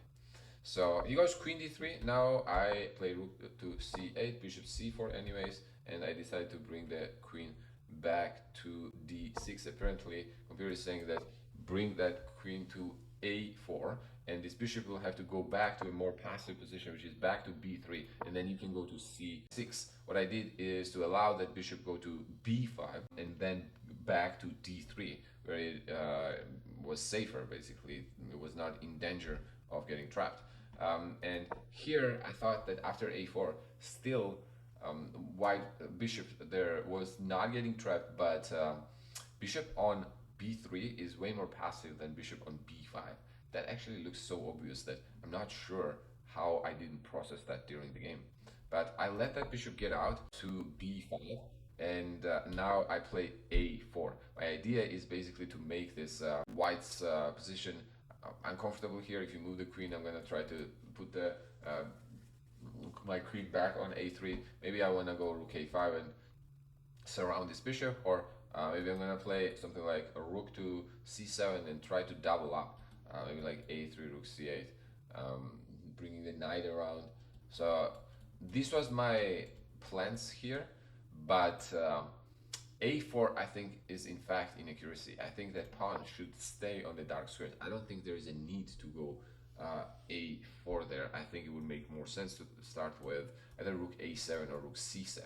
So he goes queen d3. Now I play rook to c8, bishop c4 anyways, and I decide to bring the queen back to d6. Apparently, computer is saying that bring that queen to a4, and this bishop will have to go back to a more passive position, which is back to b3, and then you can go to c6. What I did is to allow that bishop go to b5 and then back to d3, where it was safer basically. It was not in danger of getting trapped. And here I thought that after a4, still white bishop there was not getting trapped, but bishop on b3 is way more passive than bishop on b5. That actually looks so obvious that I'm not sure how I didn't process that during the game. But I let that bishop get out to b5, and now I play a4. My idea is basically to make this white's position uncomfortable here. If you move the queen, I'm gonna try to put the my queen back on a3. Maybe I wanna go rook a5 and surround this bishop, or maybe I'm gonna play something like a rook to c7 and try to double up. Maybe like a3, rook c8, bringing the knight around. So this was my plans here, but a4 I think is in fact inaccuracy. I think that pawn should stay on the dark square. I don't think there is a need to go a4 there. I think it would make more sense to start with either rook a7 or rook c7.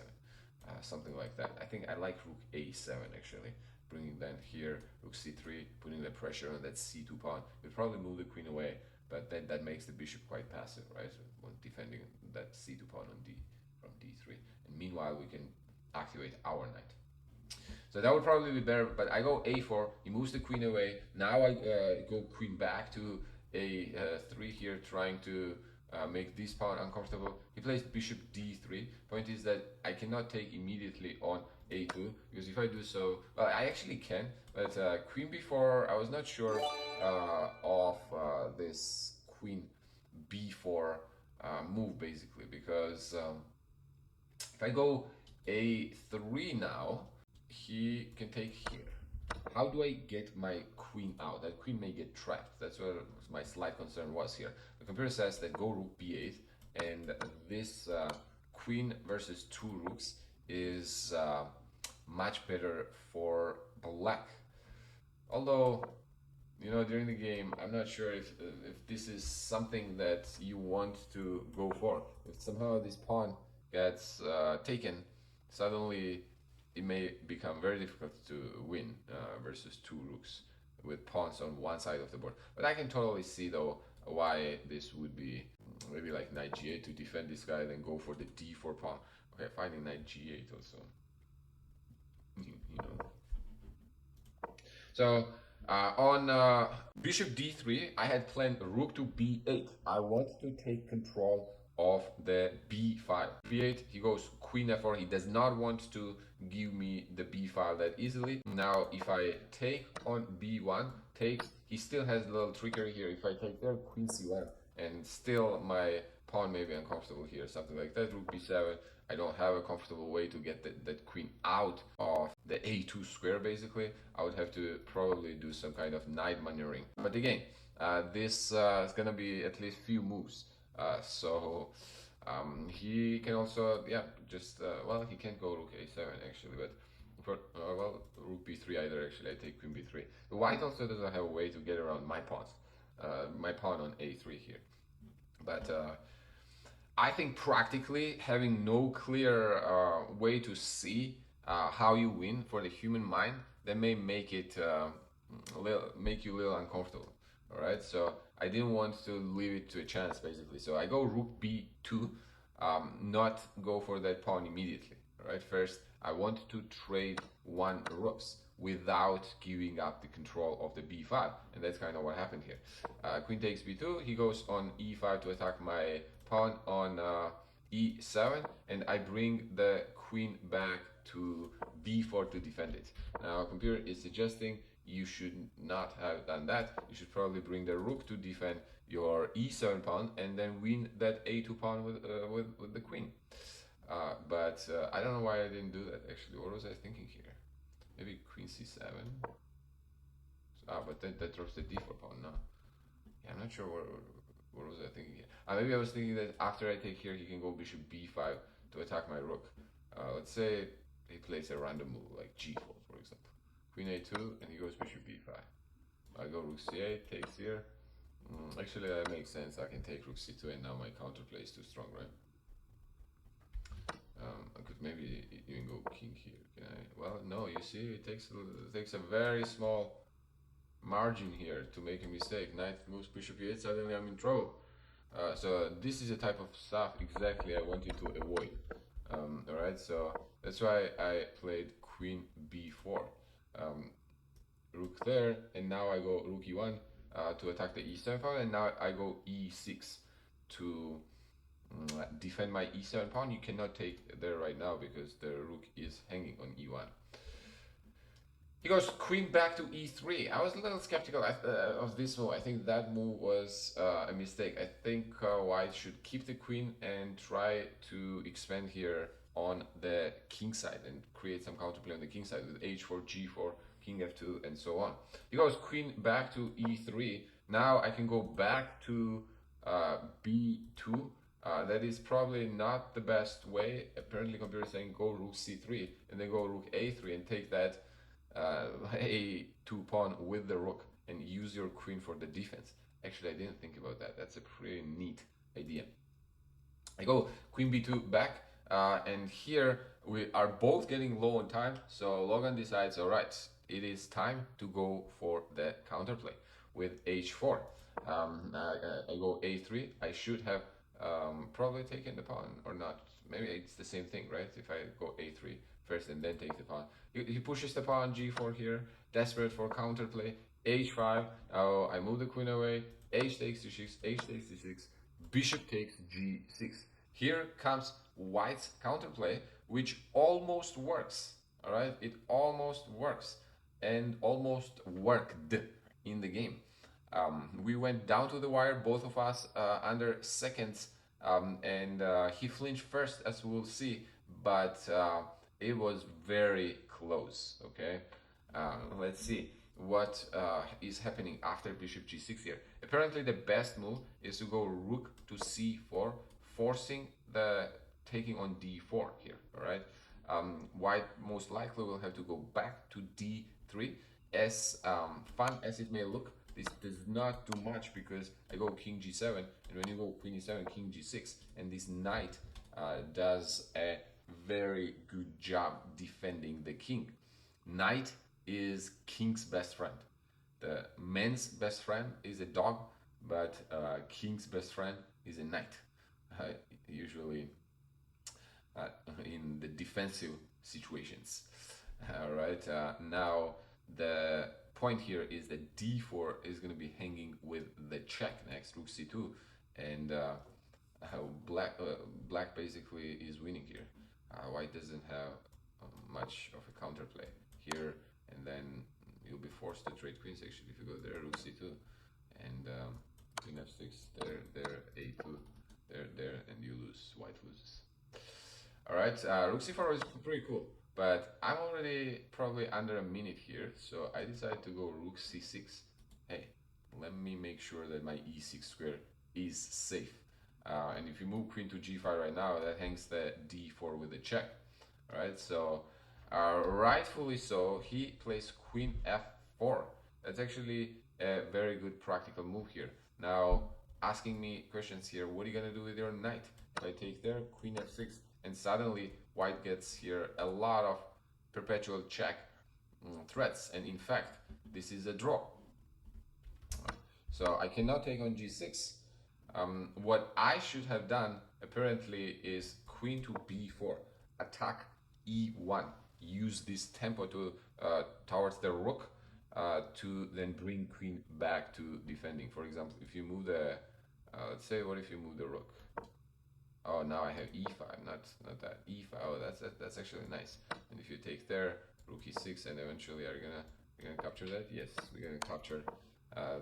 Something like that. I think I like rook a7 actually, bringing then here rook c3, putting the pressure on that c2 pawn. We'll probably move the queen away, but then that makes the bishop quite passive, right? When defending that c2 pawn on d from d3, and meanwhile we can activate our knight. So that would probably be better, but I go a4, he moves the queen away. Now I go queen back to a3 here, trying to make this pawn uncomfortable. He plays bishop d3. Point is that I cannot take immediately on a2, because if I do so, well, I actually can, but queen b4, I was not sure of this queen b4 move, basically, because if I go a3 now, he can take here. How do I get my queen out? That queen may get trapped. That's what my slight concern was here. The computer says that go rook b8, and this queen versus two rooks is much better for black. Although, you know, during the game, I'm not sure if this is something that you want to go for. If somehow this pawn gets taken, suddenly it may become very difficult to win versus two rooks with pawns on one side of the board. But I can totally see though why this would be maybe like knight g8 to defend this guy, then go for the d4 pawn. Okay, finding knight g8 also. You know. So on bishop d3, I had planned rook to b8. I want to take control of the b file. b8, he goes queen f4. He does not want to give me the b file that easily. Now, if I take on b1, he still has a little trickery here. If I take there, queen c1, and still my pawn may be uncomfortable here, something like that. Rook b7. I don't have a comfortable way to get that queen out of the a2 square, basically. I would have to probably do some kind of knight maneuvering. But again, this is gonna be at least few moves. So he can also, yeah, just, well, he can't go rook a7 actually, but for, well, rook b3 either actually. I take queen b3. The white also doesn't have a way to get around my pawns, my pawn on a3 here. But I think practically having no clear way to see how you win for the human mind, that may make it make you a little uncomfortable. All right, so I didn't want to leave it to a chance, basically. So I go rook b2, not go for that pawn immediately. All right, first I want to trade one rooks without giving up the control of the b5, and that's kind of what happened here. Queen takes b2. He goes on e5 to attack my pawn on e7, and I bring the queen back to b4 to defend it. Now, computer is suggesting you should not have done that. You should probably bring the rook to defend your e7 pawn and then win that a2 pawn with the queen. But I don't know why I didn't do that actually. What was I thinking here? Maybe queen c7. But that drops the d4 pawn. No, yeah, I'm not sure what was I thinking here. Maybe I was thinking that after I take here, he can go bishop b5 to attack my rook. Let's say he plays a random move like g4, for example. Queen a2, and he goes bishop b5. I go rook c8, takes here. Actually, that makes sense. I can take rook c2, and now my counterplay is too strong, right? I could maybe even go king here. Can I? Well, no. You see, it takes a very small margin here to make a mistake. Knight moves bishop e8. Suddenly, I'm in trouble. So this is the type of stuff exactly I wanted to avoid. All right. So that's why I played queen b4. Rook there, and now I go rook e1 to attack the e7 pawn, and now I go e6. to defend my e7 pawn. You cannot take there right now because the rook is hanging on e1. He goes queen back to e3. I was a little skeptical of this move. I think that move was a mistake. I think white should keep the queen and try to expand here on the king side and create some counterplay on the king side with h4, g4, king f2, and so on. He goes queen back to e3. Now I can go back to b2. That is probably not the best way. Apparently computer is saying go rook c3 and then go rook a3 and take that a2 pawn with the rook and use your queen for the defense. Actually, I didn't think about that. That's a pretty neat idea. I go queen b2 back, and here we are both getting low on time. So Logan decides, all right, it is time to go for the counterplay with h4. I go a3. I should have probably taken the pawn or not. Maybe it's the same thing, right? If I go a3 first and then take the pawn. He pushes the pawn g4 here, desperate for counterplay. h5. Now I move the queen away. H takes d6. H takes d6. Bishop takes g6. Here comes white's counterplay, which almost works. All right, it almost works and almost worked in the game. We went down to the wire, both of us under seconds, and he flinched first, as we'll see, but it was very close. Okay, let's see what is happening after bishop g6 here. Apparently the best move is to go rook to c4, forcing the taking on d4 here. All right, white most likely will have to go back to d3. As fun as it may look, this does not do much because I go king g7, and when you go queen e7, king g6, and this knight does a very good job defending the king. Knight is king's best friend. The man's best friend is a dog, but king's best friend is a knight. Usually in the defensive situations. All right, now the point here is that d4 is going to be hanging with the check next, rook c2, and black basically is winning here. White doesn't have much of a counterplay here, and then you'll be forced to trade queens actually if you go there, rook c2, and queen f6, there, a2, there, and you lose, white loses. All right, rook c4 is pretty cool, but I'm already probably under a minute here, so I decided to go rook c6. Hey, let me make sure that my e6 square is safe. And if you move queen to g5 right now, that hangs the d4 with the check. All right, so rightfully so, he plays queen f4. That's actually a very good practical move here. Now, asking me questions here, what are you gonna do with your knight? If I take there, queen f6, and suddenly white gets here a lot of perpetual check threats, and in fact, this is a draw. So I cannot take on g6. What I should have done apparently is queen to b4, attack e1, use this tempo to towards the rook to then bring queen back to defending. For example, if you move the let's say, what if you move the rook? Oh, now I have e5, not that e5. Oh, that's actually nice. And if you take there, rook e6, and eventually you're gonna capture that. Yes, we're gonna capture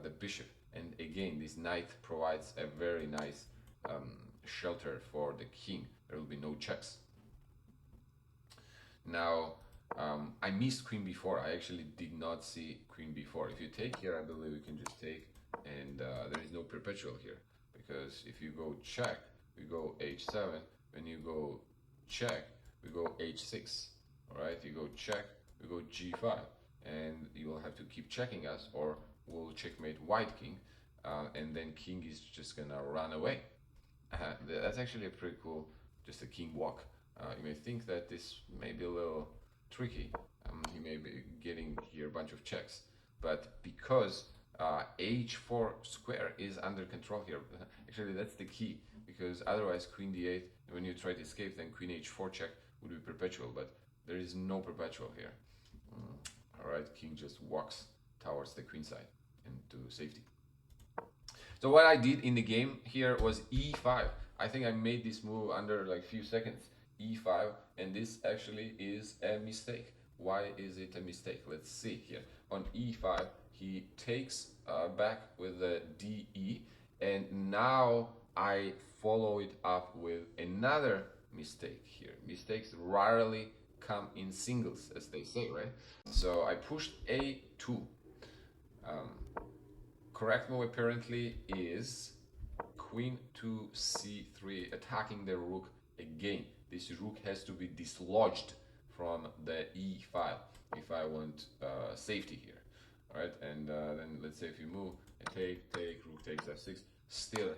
the bishop. And again, this knight provides a very nice shelter for the king. There will be no checks. Now, I missed queen b4. I actually did not see queen b4. If you take here, I believe you can just take, and there is no perpetual here. Because if you go check, we go h7. When you go check, we go h6. All right, you go check, we go g5. And you will have to keep checking us, or we'll checkmate white king. And then king is just gonna run away. That's actually a pretty cool, just a king walk. You may think that this may be a little tricky. He may be getting here a bunch of checks, but because h4 square is under control here, actually that's the key, because otherwise queen d8, when you try to escape, then queen h4 check would be perpetual, but there is no perpetual here. All right, king just walks towards the queen side and to safety. So what I did in the game here was e5. I think I made this move under like few seconds. e5, and this actually is a mistake. Why is it a mistake? Let's see here. On e5, he takes back with the de, and now I follow it up with another mistake here. Mistakes rarely come in singles, as they say, right? So I pushed a2. Correct move apparently is queen to c3, attacking the rook again. This rook has to be dislodged from the e file if I want safety here. All right, and then let's say if you move, take, rook takes f6, still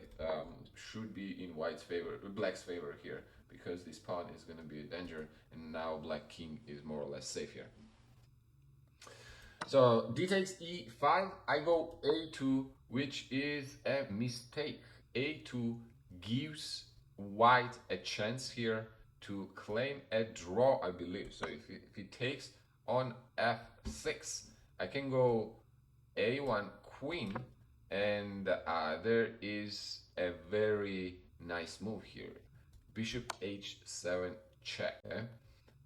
should be in white's favor, black's favor here, because this pawn is going to be a danger, and now black king is more or less safe here. So d takes e5, I go a2, which is a mistake. a2 gives white a chance here to claim a draw, I believe. So if he takes on f6, I can go a1 queen, and there is a very nice move here. Bishop h7 check,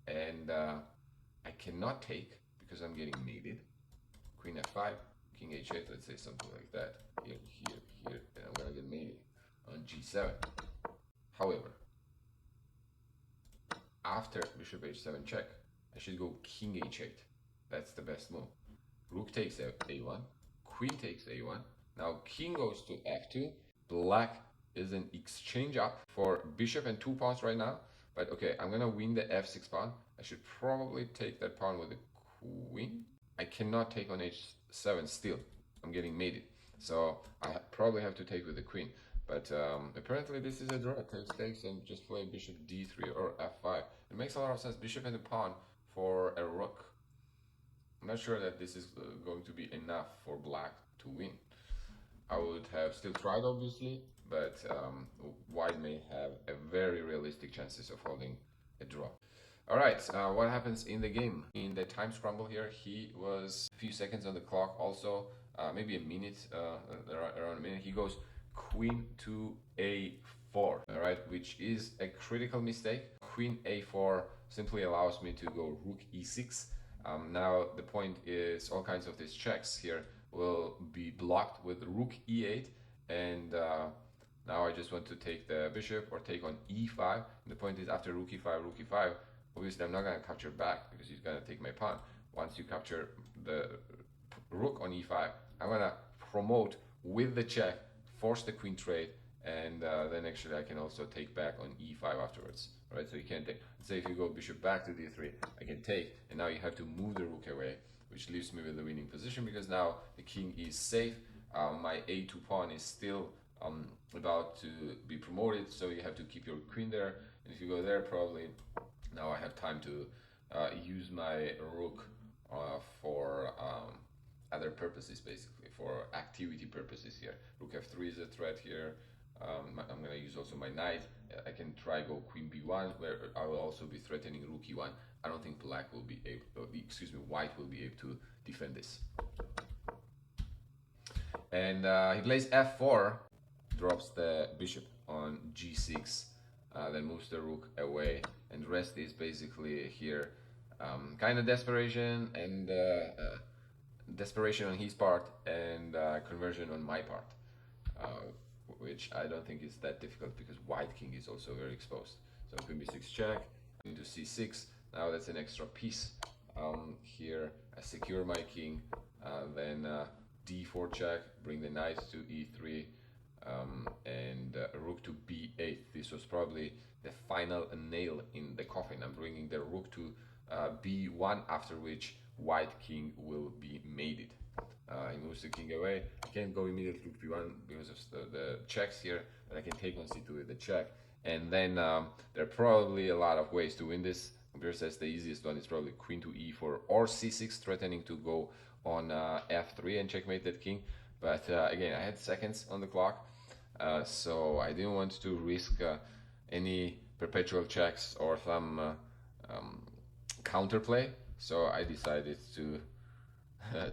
and I cannot take because I'm getting mated. Queen f5, king h8, let's say something like that. Here, and I'm gonna get mated on g7. However, after bishop h7 check, I should go king h8. That's the best move. Rook takes a1, queen takes a1. Now king goes to f2. Black is an exchange up for bishop and 2 pawns right now. But okay, I'm gonna win the f6 pawn. I should probably take that pawn with the queen. I cannot take on h7 still. I'm getting mated. So I probably have to take with the queen. But apparently this is a draw. Takes, and just play bishop d3 or f5. It makes a lot of sense. Bishop and a pawn for a rook. I'm not sure that this is going to be enough for black to win. I would have still tried, obviously, but white may have a very realistic chances of holding a draw. All right, what happens in the game? In the time scramble here, he was a few seconds on the clock, also maybe a minute, around a minute. He goes queen to a4, all right, which is a critical mistake. Queen a4 simply allows me to go rook e6. Now the point is all kinds of these checks here will be blocked with rook e8, and now I just want to take the bishop or take on e5. And the point is, after rook e5, obviously I'm not going to capture back because he's going to take my pawn. Once you capture the rook on e5, I'm going to promote with the check, force the queen trade, and then actually I can also take back on e5 afterwards. Right, so you can't take. Let's say if you go bishop back to d3, I can take, and now you have to move the rook away, which leaves me with the winning position because now the king is safe. My a2 pawn is still about to be promoted, so you have to keep your queen there. And if you go there, probably now I have time to use my rook for other purposes, basically for activity purposes here. Rook f3 is a threat here. I'm going to use also my knight. I can try go queen b1, where I will also be threatening rook e1. I don't think black will be able, white will be able to defend this. And he plays f4, drops the bishop on g6, then moves the rook away, and the rest is basically here kind of desperation and desperation on his part and conversion on my part. Which I don't think is that difficult because white king is also very exposed. So queen b6 check, into c6. Now that's an extra piece. Here I secure my king, then d4 check, bring the knight to e3, and rook to b8. This was probably the final nail in the coffin. I'm bringing the rook to b1, after which white king will be mated. He moves the king away. I can't go immediately to b1 because of the checks here, but I can take on c2 with the check. And then there are probably a lot of ways to win this. Computer says the easiest one is probably queen to e4 or c6, threatening to go on f3 and checkmate that king. But again, I had seconds on the clock, so I didn't want to risk any perpetual checks or some counterplay. So I decided to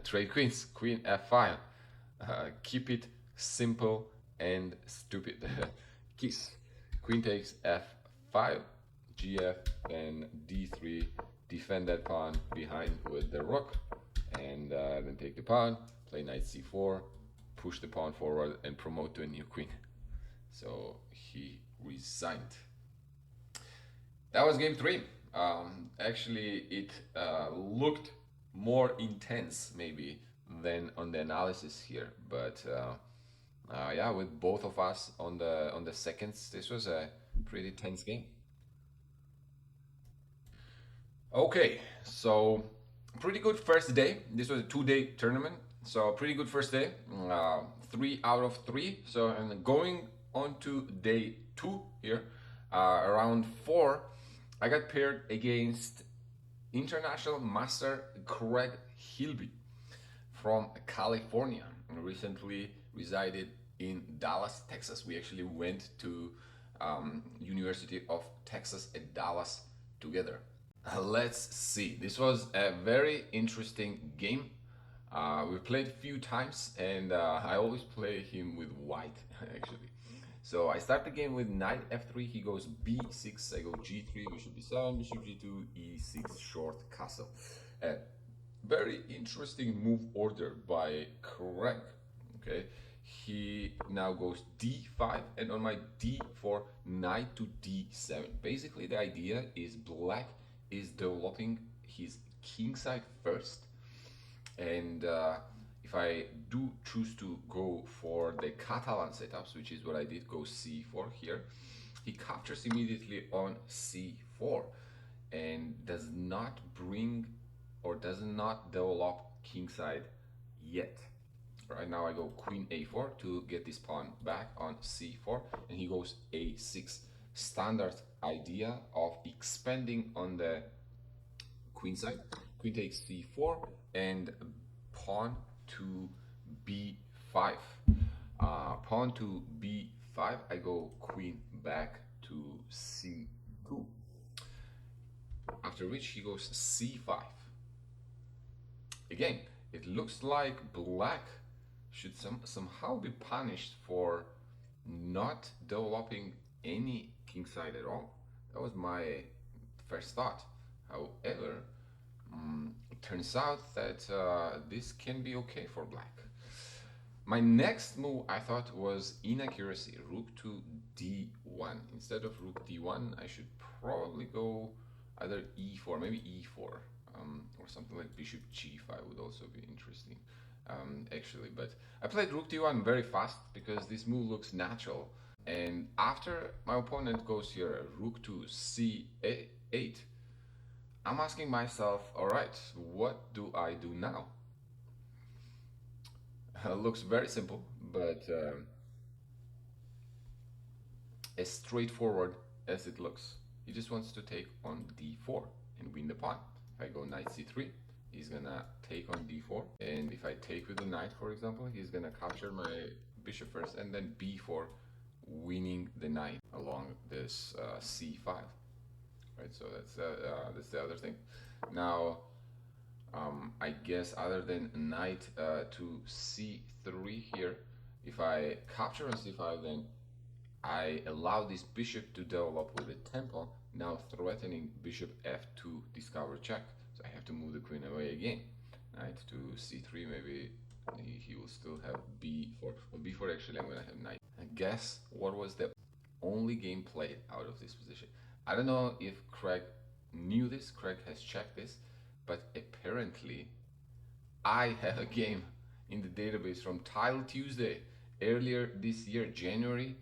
trade queens, queen f5, keep it simple and stupid. Kiss. Queen takes f5, gf, and d3. Defend that pawn behind with the rook, and then take the pawn, play knight c4, push the pawn forward, and promote to a new queen. So he resigned. That was game 3. Actually, it looked more intense maybe than on the analysis here, but yeah, with both of us on the seconds, this was a pretty tense game. Okay, so pretty good first day. This was a 2-day tournament, so pretty good first day. 3 out of 3. So I'm going on to day 2 here. Around 4, I got paired against international master Craig Hilby from California. Recently resided in Dallas, Texas. We actually went to University of Texas at Dallas together. Let's see. This was a very interesting game. We played a few times, and I always play him with white, actually. So I start the game with knight f3. He goes b6. I go g3, bishop b7, bishop g2, e6, short castle. Very interesting move order by Craig. Okay, he now goes d5, and on my d4, knight to d7. Basically, the idea is black is developing his king side first, and if I do choose to go for the Catalan setups, which is what I did, go c4 here, he captures immediately on c4 and does not bring or does not develop kingside yet. Right now I go queen a4 to get this pawn back on c4, and he goes a6. Standard idea of expanding on the queen side. Queen takes c4 and pawn to b5. Pawn to b5. I go queen back to c2. After which he goes c5. Again, it looks like black should somehow be punished for not developing any kingside at all. That was my first thought. However, it turns out that this can be okay for black. My next move, I thought, was inaccuracy. Rook to d1. Instead of rook d1, I should probably go either e4, maybe e4, or something like bishop g5 would also be interesting, actually. But I played rook d1 very fast because this move looks natural. And after my opponent goes here, rook to c8, I'm asking myself, all right, what do I do now? Looks very simple, but as straightforward as it looks. He just wants to take on d4 and win the pawn. If I go knight c3, he's gonna take on d4, and if I take with the knight, for example, he's gonna capture my bishop first, and then b4, winning the knight along this c5. Right, so that's the other thing. Now, I guess other than knight to c3 here, if I capture on c5, then I allow this bishop to develop with a tempo, now threatening bishop f2 discover check. So I have to move the queen away again. Knight to c3, maybe he will still have b4. Well, b4 actually I'm gonna have knight. And guess what was the only game played out of this position? I don't know if Craig knew this, Craig has checked this, but apparently I have a game in the database from Tile Tuesday earlier this year, January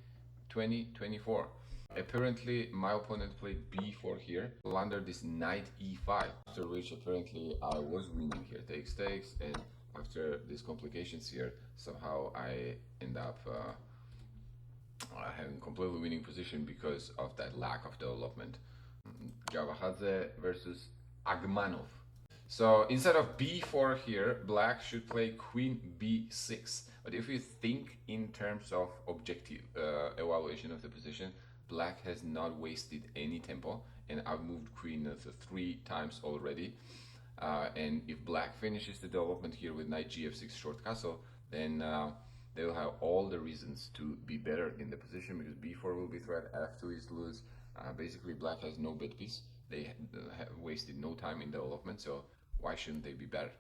2024. Apparently my opponent played b4 here, landed this knight e5, after which apparently I was winning here, takes, and after these complications here, somehow I end up having completely winning position because of that lack of development. Javahadze versus Agmanov. So instead of b4 here, black should play queen b6. But if you think in terms of objective evaluation of the position, black has not wasted any tempo, and I've moved queen 3 times already. And if black finishes the development here with knight gf6 short castle, then they will have all the reasons to be better in the position because b4 will be threat, f2 is loose. Basically, black has no bit piece. They have wasted no time in development, so why shouldn't they be better?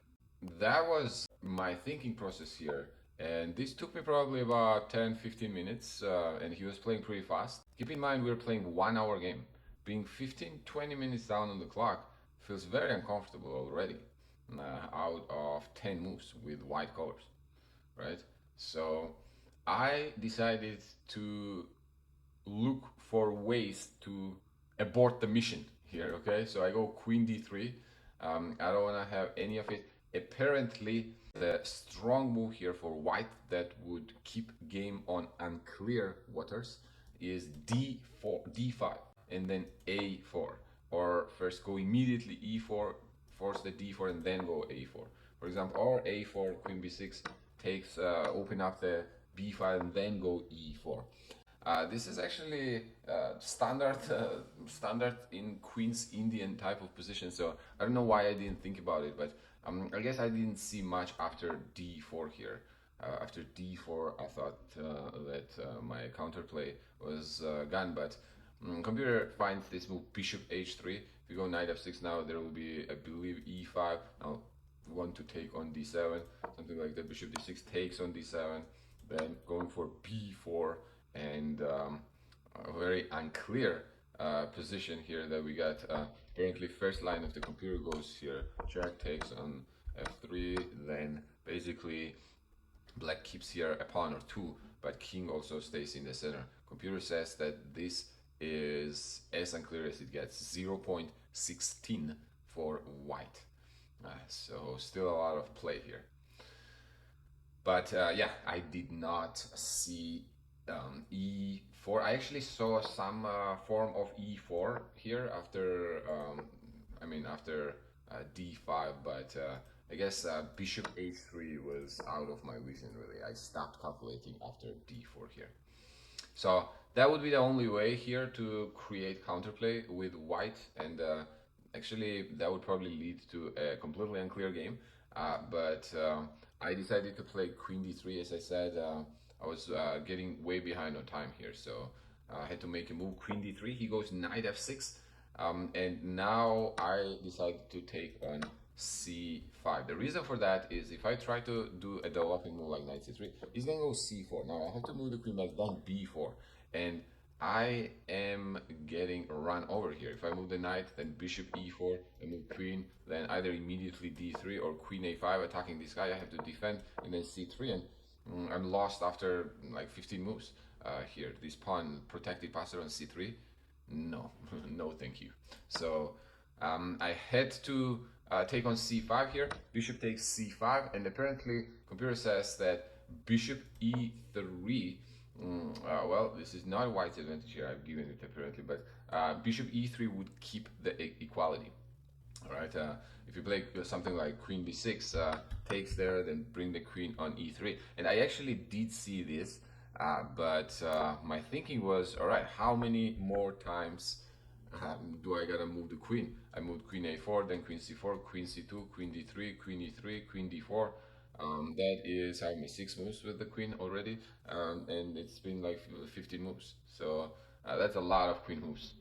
That was my thinking process here. And this took me probably about 10-15 minutes, and he was playing pretty fast. Keep in mind, we were playing 1 hour game. Being 15-20 minutes down on the clock feels very uncomfortable already, out of 10 moves with white colors, right? So I decided to look for ways to abort the mission here, okay? So I go queen d3. I don't want to have any of it. Apparently, the strong move here for white that would keep game on unclear waters is d4, d5, and then a4. Or first go immediately e4, force the d4, and then go a4. For example, or a4, queen b6 takes, open up the b5, and then go e4. This is actually standard in Queen's Indian type of position. So I don't know why I didn't think about it, but I guess I didn't see much after d4 here. After d4, I thought that my counterplay was gone, but computer finds this move bishop h3. If you go knight f6 now, there will be, I believe, e5. Now we want to take on d7, something like that. Bishop d6 takes on d7, then going for b4. And a very unclear position here that we got. Apparently, first line of the computer goes here. Jack takes on f3. Then basically, black keeps here a pawn or two, but king also stays in the center. Computer says that this is as unclear as it gets. 0.16 for white. So still a lot of play here. But yeah, I did not see e4. I actually saw some form of e4 here after after d5, but I guess bishop h3 was out of my vision really. I stopped calculating after d4 here. So that would be the only way here to create counterplay with white, and actually that would probably lead to a completely unclear game. But I decided to play queen d3, as I said. I was getting way behind on time here, so I had to make a move. Queen d3, he goes knight f6, and now I decided to take on c5. The reason for that is if I try to do a developing move like knight c3, he's gonna go c4. Now I have to move the queen back, then b4, and I am getting run over here. If I move the knight, then bishop e4, and move queen, then either immediately d3 or queen a5 attacking this guy. I have to defend, and then c3, and I'm lost after like 15 moves here. This pawn protected passer on c3. No, no, thank you. So I had to take on c5 here. Bishop takes c5, and apparently computer says that bishop e3. Well, this is not white's advantage here. I've given it apparently, but bishop e3 would keep the equality. All right. If you play something like queen b6, takes there, then bring the queen on e3. And I actually did see this, but my thinking was, all right, how many more times do I gotta move the queen? I moved queen a4, then queen c4, queen c2, queen d3, queen e3, queen d4. That is how many 6 moves with the queen already, and it's been like 15 moves. So that's a lot of queen moves.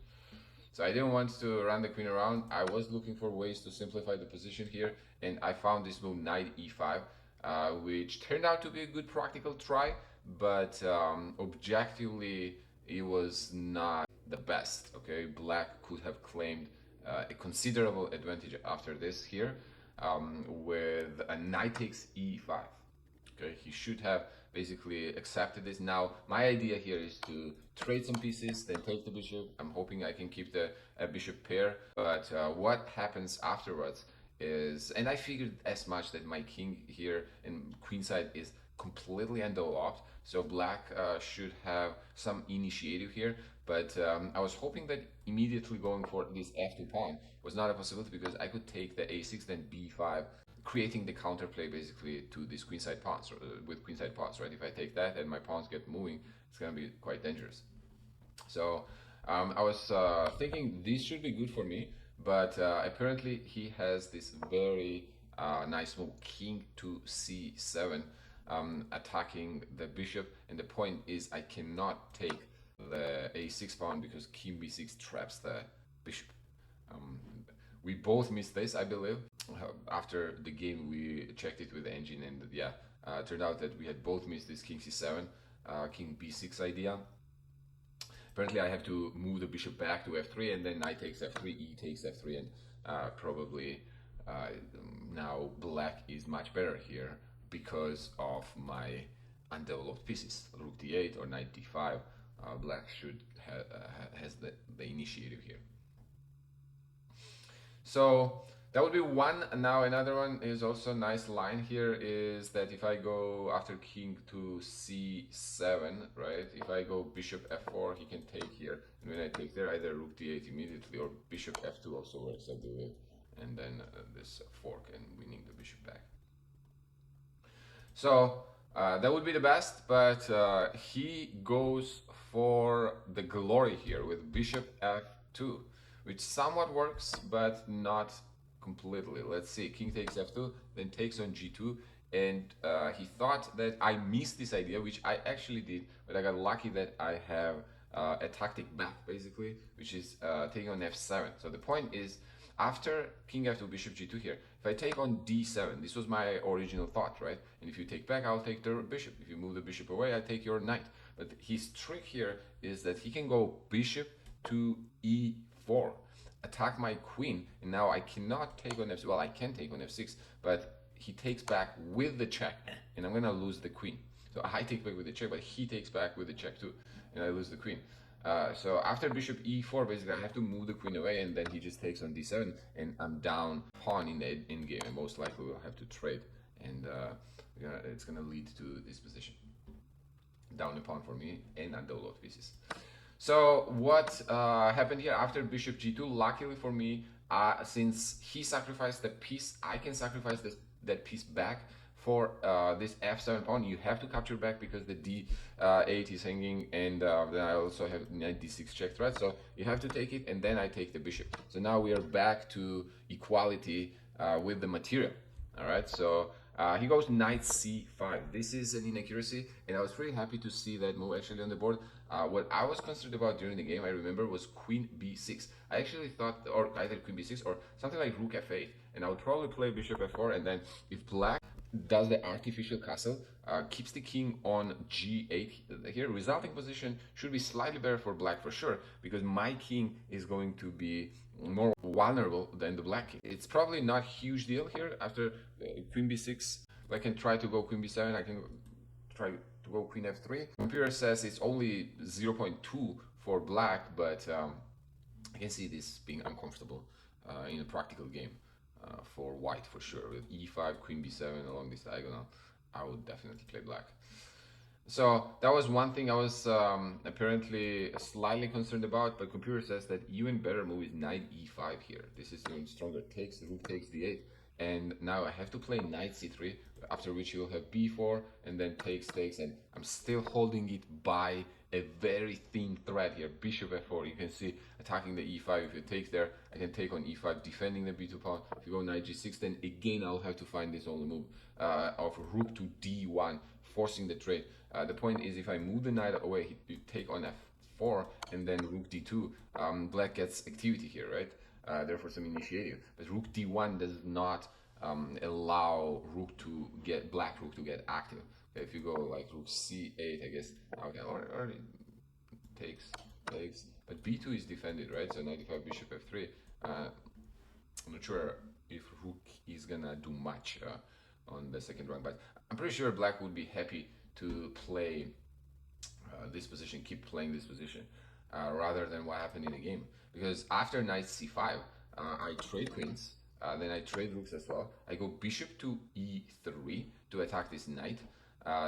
So I didn't want to run the queen around. I was looking for ways to simplify the position here, and I found this move knight e5, which turned out to be a good practical try, but objectively it was not the best. Okay, black could have claimed a considerable advantage after this here, with a knight takes e5. Okay, he should have basically accepted this. Now, my idea here is to trade some pieces, then take the bishop. I'm hoping I can keep the bishop pair. But what happens afterwards is, and I figured as much, that my king here in queenside is completely undeveloped. So black should have some initiative here. But I was hoping that immediately going for this f2 pawn was not a possibility, because I could take the a6, then b5, creating the counterplay basically to these queenside pawns, with queenside pawns, right? If I take that and my pawns get moving, it's gonna be quite dangerous. So I was thinking this should be good for me, but apparently he has this very nice move, king to c7, attacking the bishop, and the point is I cannot take the a6 pawn because king b6 traps the bishop. We both missed this, I believe. After the game, we checked it with the engine, and yeah, turned out that we had both missed this king c7, king b6 idea. Apparently, I have to move the bishop back to f3, and then knight takes f3, e takes f3, and probably now black is much better here because of my undeveloped pieces. Rook d8 or knight d5. Black should has the initiative here. So that would be one. Now another one is also a nice line here is that if I go after king to c7, right? If I go bishop f4, he can take here. And when I take there, either rook d8 immediately or bishop f2 also works, I believe. And then this fork and winning the bishop back. So that would be the best, but he goes for the glory here with bishop f2, which somewhat works, but not completely. Let's see, king takes f2, then takes on g2, and he thought that I missed this idea, which I actually did, but I got lucky that I have a tactic back, basically, which is taking on f7. So the point is, after king f2, bishop g2 here, if I take on d7, this was my original thought, right? And if you take back, I'll take the bishop. If you move the bishop away, I take your knight. But his trick here is that he can go bishop to e4, attack my queen, and now I cannot take on f6. Well, I can take on f6, but he takes back with the check, and I'm gonna lose the queen. So I take back with the check, but he takes back with the check too, and I lose the queen. So after bishop e4, basically I have to move the queen away, and then he just takes on d7, and I'm down pawn in the endgame, and most likely we'll have to trade, and it's gonna lead to this position. Down a pawn for me, and undeveloped pieces. So what happened here after bishop g2? Luckily for me, since he sacrificed the piece, I can sacrifice that piece back for this f7 pawn. You have to capture back because the d8 is hanging, and then I also have knight d6 checked, right? So you have to take it, and then I take the bishop. So now we are back to equality with the material. All right, so he goes knight c5. This is an inaccuracy, and I was pretty happy to see that move actually on the board. What I was concerned about during the game, I remember, was queen b6. I actually thought, or either queen b6 or something like rook f8, and I would probably play bishop f4, and then if black does the artificial castle, keeps the king on g8 here, resulting position should be slightly better for black for sure, because my king is going to be more vulnerable than the black king. It's probably not a huge deal here after queen b6. I can try to go queen b7, I can try to go queen f3. Computer says it's only 0.2 for black, but I can see this being uncomfortable in a practical game for white for sure. With e5, queen b7 along this diagonal, I would definitely play black. So that was one thing I was apparently slightly concerned about, but computer says that even better move is knight e5 here. This is even stronger. Takes, rook takes d8, and now I have to play knight c3, after which you'll have b4, and then takes, and I'm still holding it by a very thin thread here. Bishop f4, you can see attacking the e5. If it takes there, I can take on e5, defending the b2 pawn. If you go knight g6, then again I'll have to find this only move of rook to d1, forcing the trade. The point is, if I move the knight away, you take on f4, and then rook d2, black gets activity here, right? Therefore some initiative. But rook d1 does not allow black rook to get active. If you go like rook c8, I guess, okay, or takes, but b2 is defended, right? So knight e5, bishop f3. I'm not sure if rook is gonna do much on the second rank, but I'm pretty sure black would be happy to play this position, keep playing this position, rather than what happened in the game. Because after knight c5, I trade queens, then I trade rooks as well. I go bishop to e3 to attack this knight.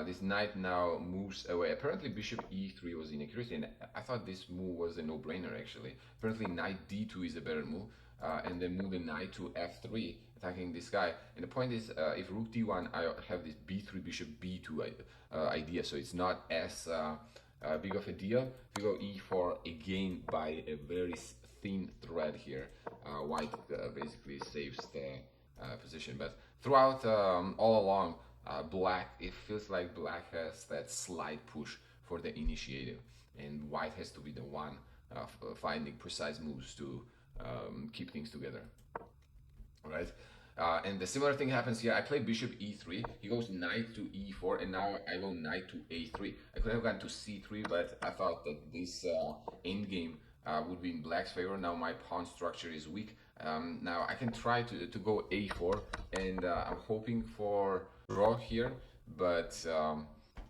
This knight now moves away. Apparently bishop e3 was inaccuracy, and I thought this move was a no-brainer actually. Apparently knight d2 is a better move, and then move the knight to f3, attacking this guy. And the point is, if rook d1, I have this b3 bishop b2 idea, so it's not as big of a deal. If you go e4, again by a very thin thread here, white basically saves the position. But throughout, all along, black, it feels like black has that slight push for the initiative, and white has to be the one finding precise moves to keep things together. Right? And the similar thing happens here. I play bishop e3. He goes knight to e4, and now I go knight to a3. I could have gone to c3, but I thought that this endgame would be in black's favor. Now my pawn structure is weak. Now I can try to go a4, and I'm hoping for draw here, but I'm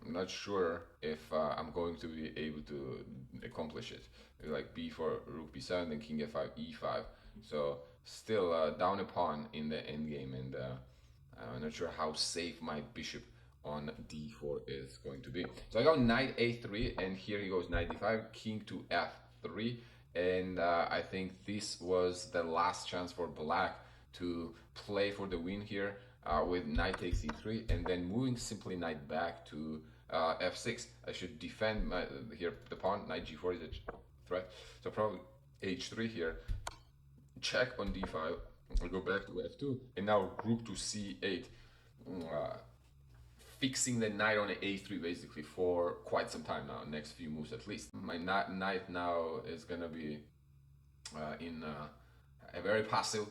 not sure if I'm going to be able to accomplish it. Like b4, rook b7, then king f5, e5. So still down a pawn in the endgame, and I'm not sure how safe my bishop on d4 is going to be. So I go knight a3, and here he goes knight d5, king to f3, and I think this was the last chance for black to play for the win here with knight takes e3, and then moving simply knight back to f6. I should defend my, here the pawn, knight g4 is a threat, so probably h3 here, check on d5, I'll go back to f2, and now rook to c8, fixing the knight on a3 basically for quite some time now, next few moves at least. My knight now is gonna be in a very passive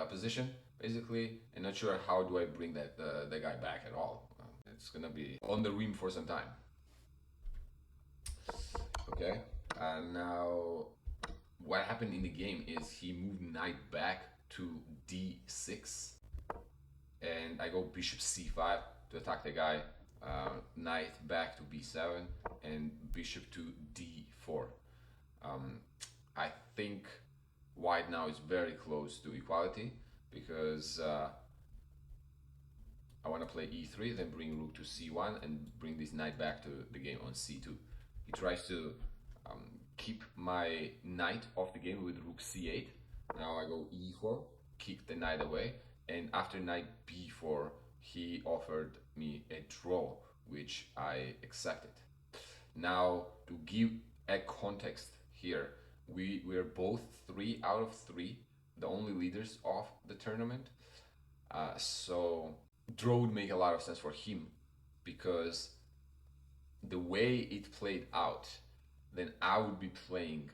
position basically, and not sure how do I bring that the guy back at all. It's gonna be on the rim for some time. Okay, now what happened in the game is he moved knight back to d6, and I go bishop c5 to attack the guy, knight back to b7, and bishop to d4. I think white now is very close to equality, because I want to play e3, then bring rook to c1, and bring this knight back to the game on c2. He tries to keep my knight off the game with rook c8. Now I go e4, kick the knight away, and after knight b4, he offered me a draw, which I accepted. Now, to give a context here, we're both 3 out of 3, the only leaders of the tournament. So draw would make a lot of sense for him, because the way it played out, then I would be playing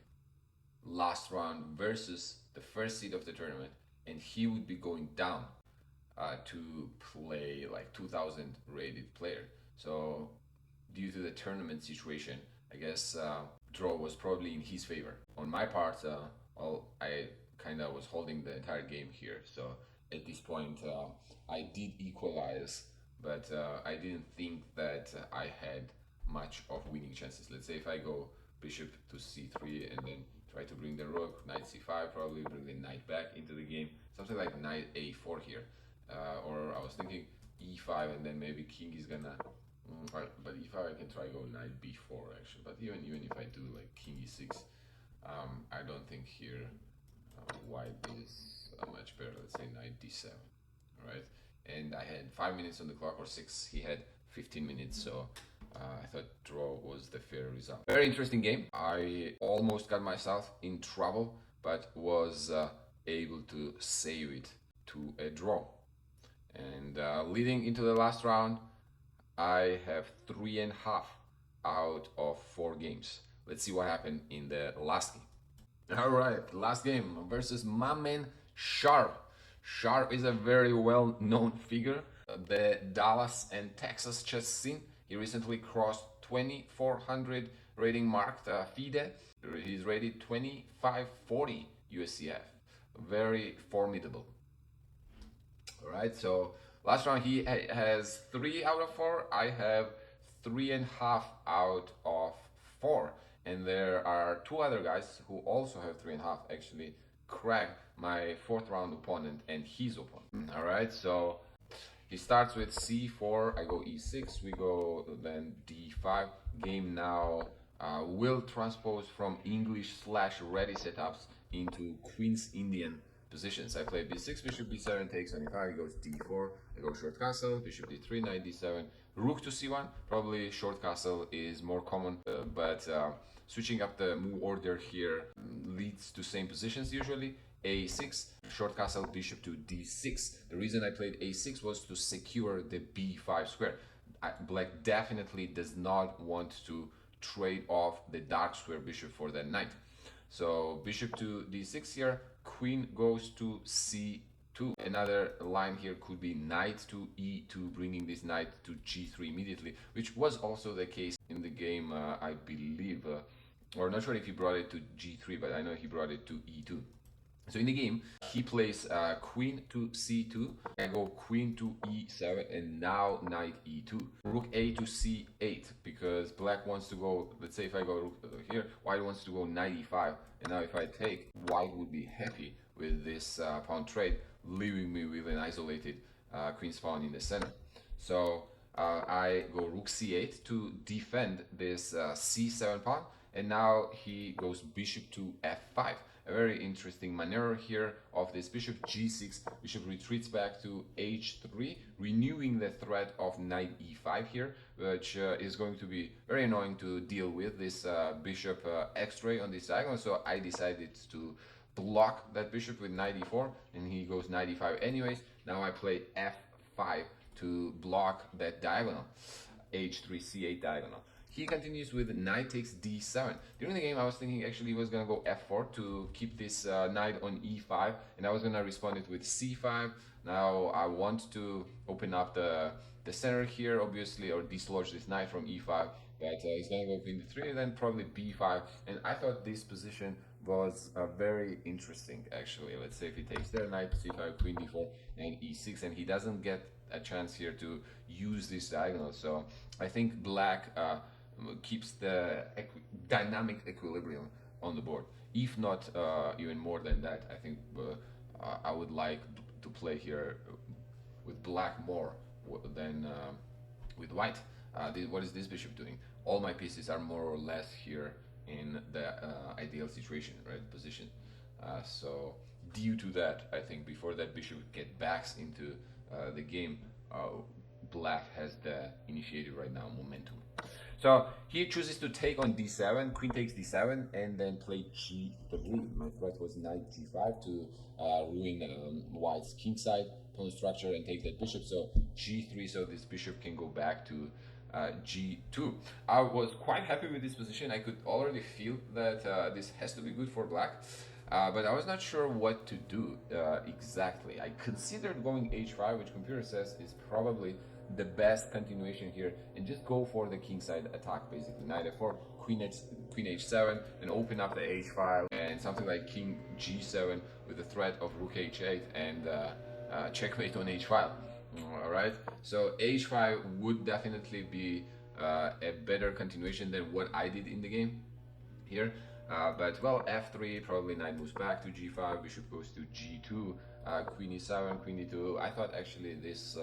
last round versus the first seed of the tournament, and he would be going down to play like 2000 rated player. So due to the tournament situation, I guess draw was probably in his favor. On my part, I kind of was holding the entire game here. So at this point, I did equalize, but I didn't think that I had much of winning chances. Let's say if I go bishop to c3 and then try to bring the rook, knight c5, probably bring the knight back into the game, something like knight a4 here, or I was thinking e5, and then maybe king is gonna but e5 I can try go knight b4 actually, but even if I do like king e6, I don't think here white is much better. Let's say knight d7, right? And I had 5 minutes on the clock, or 6, he had 15 minutes, so I thought draw was the fair result. Very interesting game. I almost got myself in trouble, but was able to save it to a draw. And leading into the last round, I have 3.5 out of 4 games. Let's see what happened in the last game. All right, last game versus my man Sharp. Sharp is a very well-known figure, the Dallas and Texas chess scene. He recently crossed 2400 rating marked FIDE. He's rated 2540 USCF. Very formidable. All right, so last round he has 3 out of 4. I have 3.5 out of 4. And there are 2 other guys who also have 3.5, actually cracked my 4th round opponent and his opponent. All right, so he starts with c4, I go e6, we go then d5. Game now will transpose from English/ready setups into Queen's Indian positions. I play b6, bishop b7 takes on e5, he goes d4, I go short castle, bishop d3, knight d7, rook to c1. Probably short castle is more common, but switching up the move order here leads to same positions usually. A6, short castle, bishop to d6. The reason I played a6 was to secure the b5 square. Black definitely does not want to trade off the dark square bishop for that knight. So bishop to d6 here, queen goes to c2. Another line here could be knight to e2, bringing this knight to g3 immediately, which was also the case in the game, I believe. Or not sure if he brought it to g3, but I know he brought it to e2. So in the game, he plays queen to c2, I go queen to e7, and now knight e2. Rook a to c8, because black wants to go, let's say if I go rook here, white wants to go knight e5, and now if I take, white would be happy with this pawn trade, leaving me with an isolated queen's pawn in the center. So I go rook c8 to defend this c7 pawn, and now he goes bishop to f5. A very interesting maneuver here of this bishop g6. Bishop retreats back to h3, renewing the threat of knight e5 here, which is going to be very annoying to deal with, this bishop x-ray on this diagonal. So I decided to block that bishop with knight e4, and he goes knight e5 anyways. Now I play f5 to block that diagonal, h3 c8 diagonal. He continues with knight takes d7. During the game, I was thinking actually he was going to go f4 to keep this knight on e5, and I was going to respond it with c5. Now I want to open up the center here, obviously, or dislodge this knight from e5, but he's going to go queen d3, then probably b5, and I thought this position was very interesting, actually. Let's say if he takes there, knight c5, queen d4, and e6, and he doesn't get a chance here to use this diagonal. So I think black keeps the dynamic equilibrium on the board. If not even more than that, I think I would like to play here with black more than with white. What is this bishop doing? All my pieces are more or less here in the ideal situation, right, position. So due to that, I think before that bishop get backs into the game, black has the initiative right now, momentum. So he chooses to take on d7, queen takes d7, and then play g3. My threat was knight g5 to ruin white's kingside pawn structure and take that bishop. So g3, so this bishop can go back to g2. I was quite happy with this position. I could already feel that this has to be good for black. But I was not sure what to do exactly. I considered going h5, which computer says is probably the best continuation here, and just go for the kingside attack, basically knight f4, queen h7, and open up the h file, and something like king g7 with the threat of rook h8 and checkmate on h file. All right, so h5 would definitely be a better continuation than what I did in the game here. But well, f3, probably knight moves back to g5, bishop goes to g2, queen e7, queen d2. I thought actually this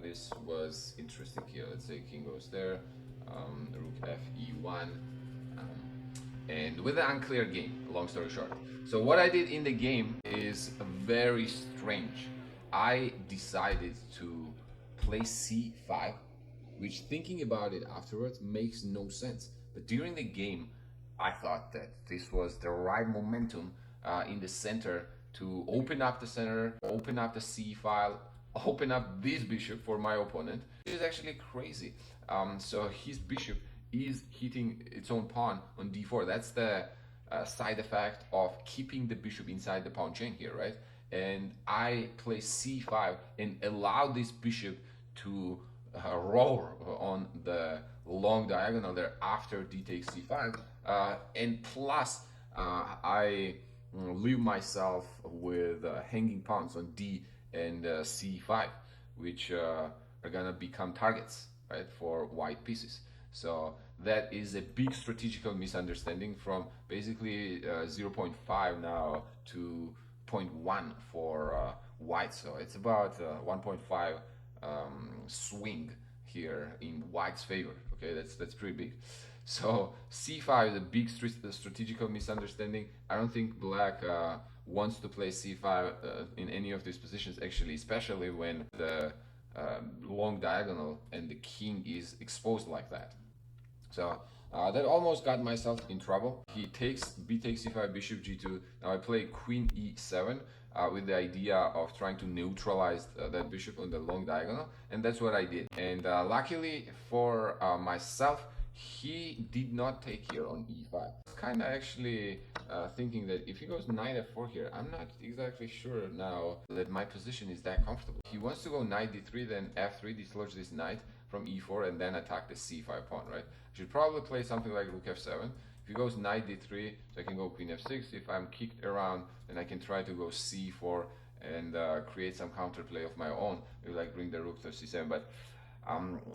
this was interesting here. Let's say king goes there, rook f e1, and with an unclear game, long story short. So what I did in the game is very strange. I decided to play c5, which, thinking about it afterwards, makes no sense. But during the game, I thought that this was the right momentum in the center to open up the center, open up the c file, open up this bishop for my opponent. It is actually crazy. So his bishop is hitting its own pawn on d4. That's the side effect of keeping the bishop inside the pawn chain here, right? And I play c5 and allow this bishop to roll on the long diagonal there after d takes c5, and plus I leave myself with hanging pawns on d and c5, which are gonna become targets, right, for white pieces. So that is a big strategical misunderstanding from basically 0.5 now to 0.1 for white. So it's about 1.5 swing here in white's favor. Okay, that's pretty big. So c5 is a big strategical misunderstanding. I don't think black wants to play c5 in any of these positions, actually, especially when the long diagonal and the king is exposed like that. So that almost got myself in trouble. He takes b takes c5, bishop g2. Now I play queen e7 with the idea of trying to neutralize that bishop on the long diagonal, and that's what I did. And luckily for myself, he did not take here on e5. Kind of actually thinking that if he goes knight f4 here, I'm not exactly sure now that my position is that comfortable. He wants to go knight d3, then f3, dislodge this knight from e4, and then attack the c5 pawn, right? I should probably play something like rook f7. If he goes knight d3, so I can go queen f6. If I'm kicked around, then I can try to go c4 and create some counterplay of my own, maybe like bring the rook to c7. But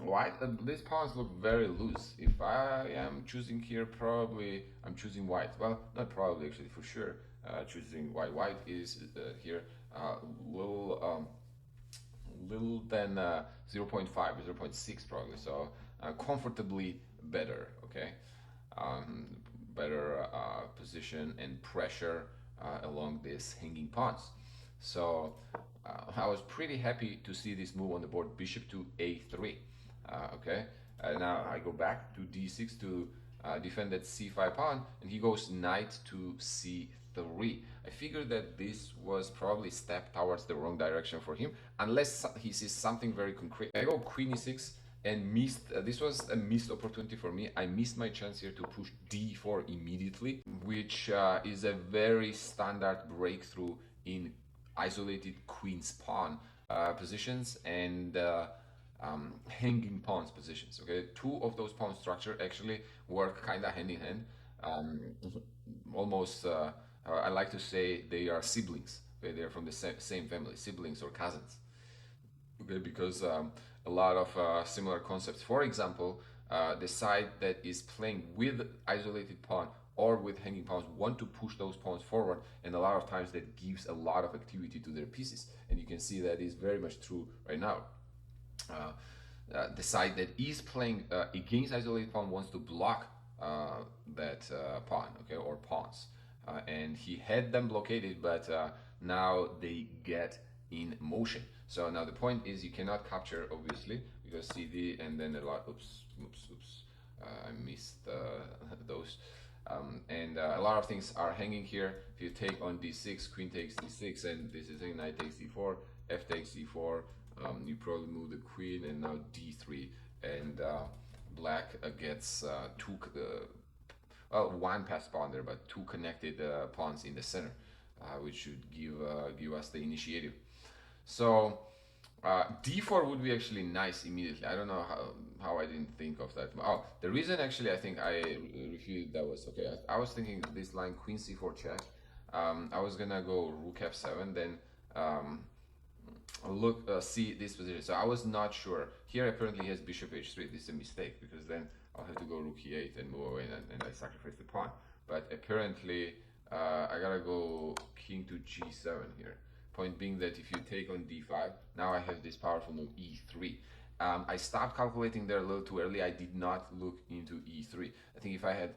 white, these pawns look very loose. If I am choosing here, probably I'm choosing white. Well, not probably, actually, for sure. Choosing white. White is here little little than 0.5, 0.6 probably. So comfortably better. Okay, better position and pressure along these hanging pawns. So I was pretty happy to see this move on the board, bishop to a3. Okay, now I go back to d6 to defend that c5 pawn, and he goes knight to c3. I figured that this was probably a step towards the wrong direction for him, unless he sees something very concrete. I go queen e6 and missed. This was a missed opportunity for me. I missed my chance here to push d4 immediately, which is a very standard breakthrough in isolated queen's pawn positions and hanging pawns positions. Okay, two of those pawn structure actually work kind of hand in hand. Um, almost, I like to say they are siblings. Okay, they're from the same family, siblings or cousins. Okay, because a lot of similar concepts. For example, the side that is playing with isolated pawn or with hanging pawns want to push those pawns forward, and a lot of times that gives a lot of activity to their pieces, and you can see that is very much true right now. The side that is playing against isolated pawn wants to block that pawn, okay, or pawns, and he had them blockaded, but now they get in motion. So now the point is you cannot capture, obviously, because CD and then a lot. Oops. I missed those. And a lot of things are hanging here. If you take on d6, queen takes d6, and this is a knight takes d4, f takes d4. You probably move the queen, and now d3, and black gets two. Well, one passed pawn there, but two connected pawns in the center, which should give us the initiative. So d4 would be actually nice immediately. I don't know how I didn't think of that. Oh, the reason actually I think I refused that was okay. I was thinking this line queen c4 check. I was gonna go rook f7, then look see this position. So I was not sure. Here apparently he has bishop h3. This is a mistake because then I'll have to go rook e8 and move away, and I sacrifice the pawn. But apparently I gotta go king to g7 here. Point being that if you take on d5, now I have this powerful move e3. I stopped calculating there a little too early. I did not look into e3. I think if I had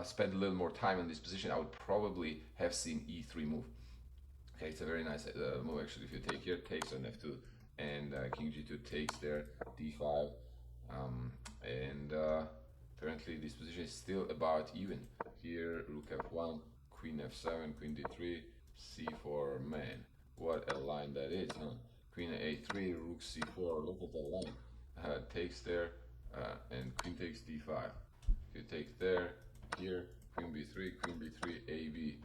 spent a little more time on this position, I would probably have seen e3 move. Okay, it's a very nice move actually. If you take here, takes on f2, and king g2 takes there, d5, and apparently this position is still about even. Here, rook f1, queen f7, queen d3, c4, man. What a line that is, huh? Queen a3, rook c4. Look at the line. Takes there, and queen takes d5. If you take there, here, queen b3, queen b3, ab,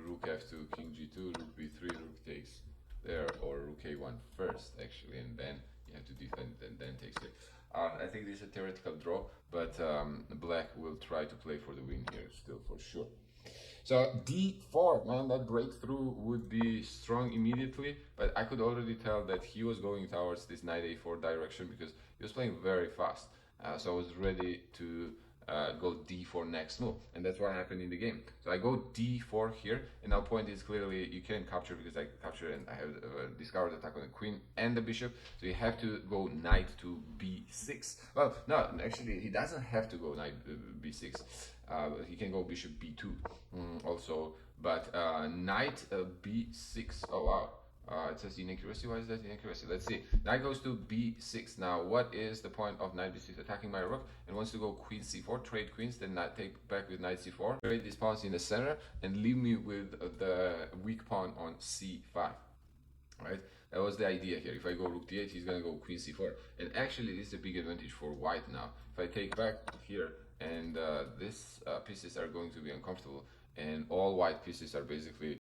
rook f2, king g2, rook b3, rook takes there, or rook a1 first, actually, and then you have to defend and then takes it. I think this is a theoretical draw, but black will try to play for the win here still for sure. So d4, man, that breakthrough would be strong immediately, but I could already tell that he was going towards this knight a4 direction because he was playing very fast. So I was ready to go d4 next move, and that's what happened in the game. So I go d4 here, and now point is clearly you can't capture because I capture and I have discovered attack on the queen and the bishop, so you have to go knight to b6. Well, no, actually he doesn't have to go knight b6. He can go bishop b2 also, but knight b6. Oh wow, It says inaccuracy. Why is that inaccuracy? Let's see. Knight goes to b6. Now, what is the point of knight b6? Attacking my rook and wants to go queen c4, trade queens, then knight take back with knight c4, trade these pawns in the center, and leave me with the weak pawn on c5. Right? That was the idea here. If I go rook d8, he's gonna go queen c4, and actually this is a big advantage for white now. If I take back here, and these pieces are going to be uncomfortable, and all white pieces are basically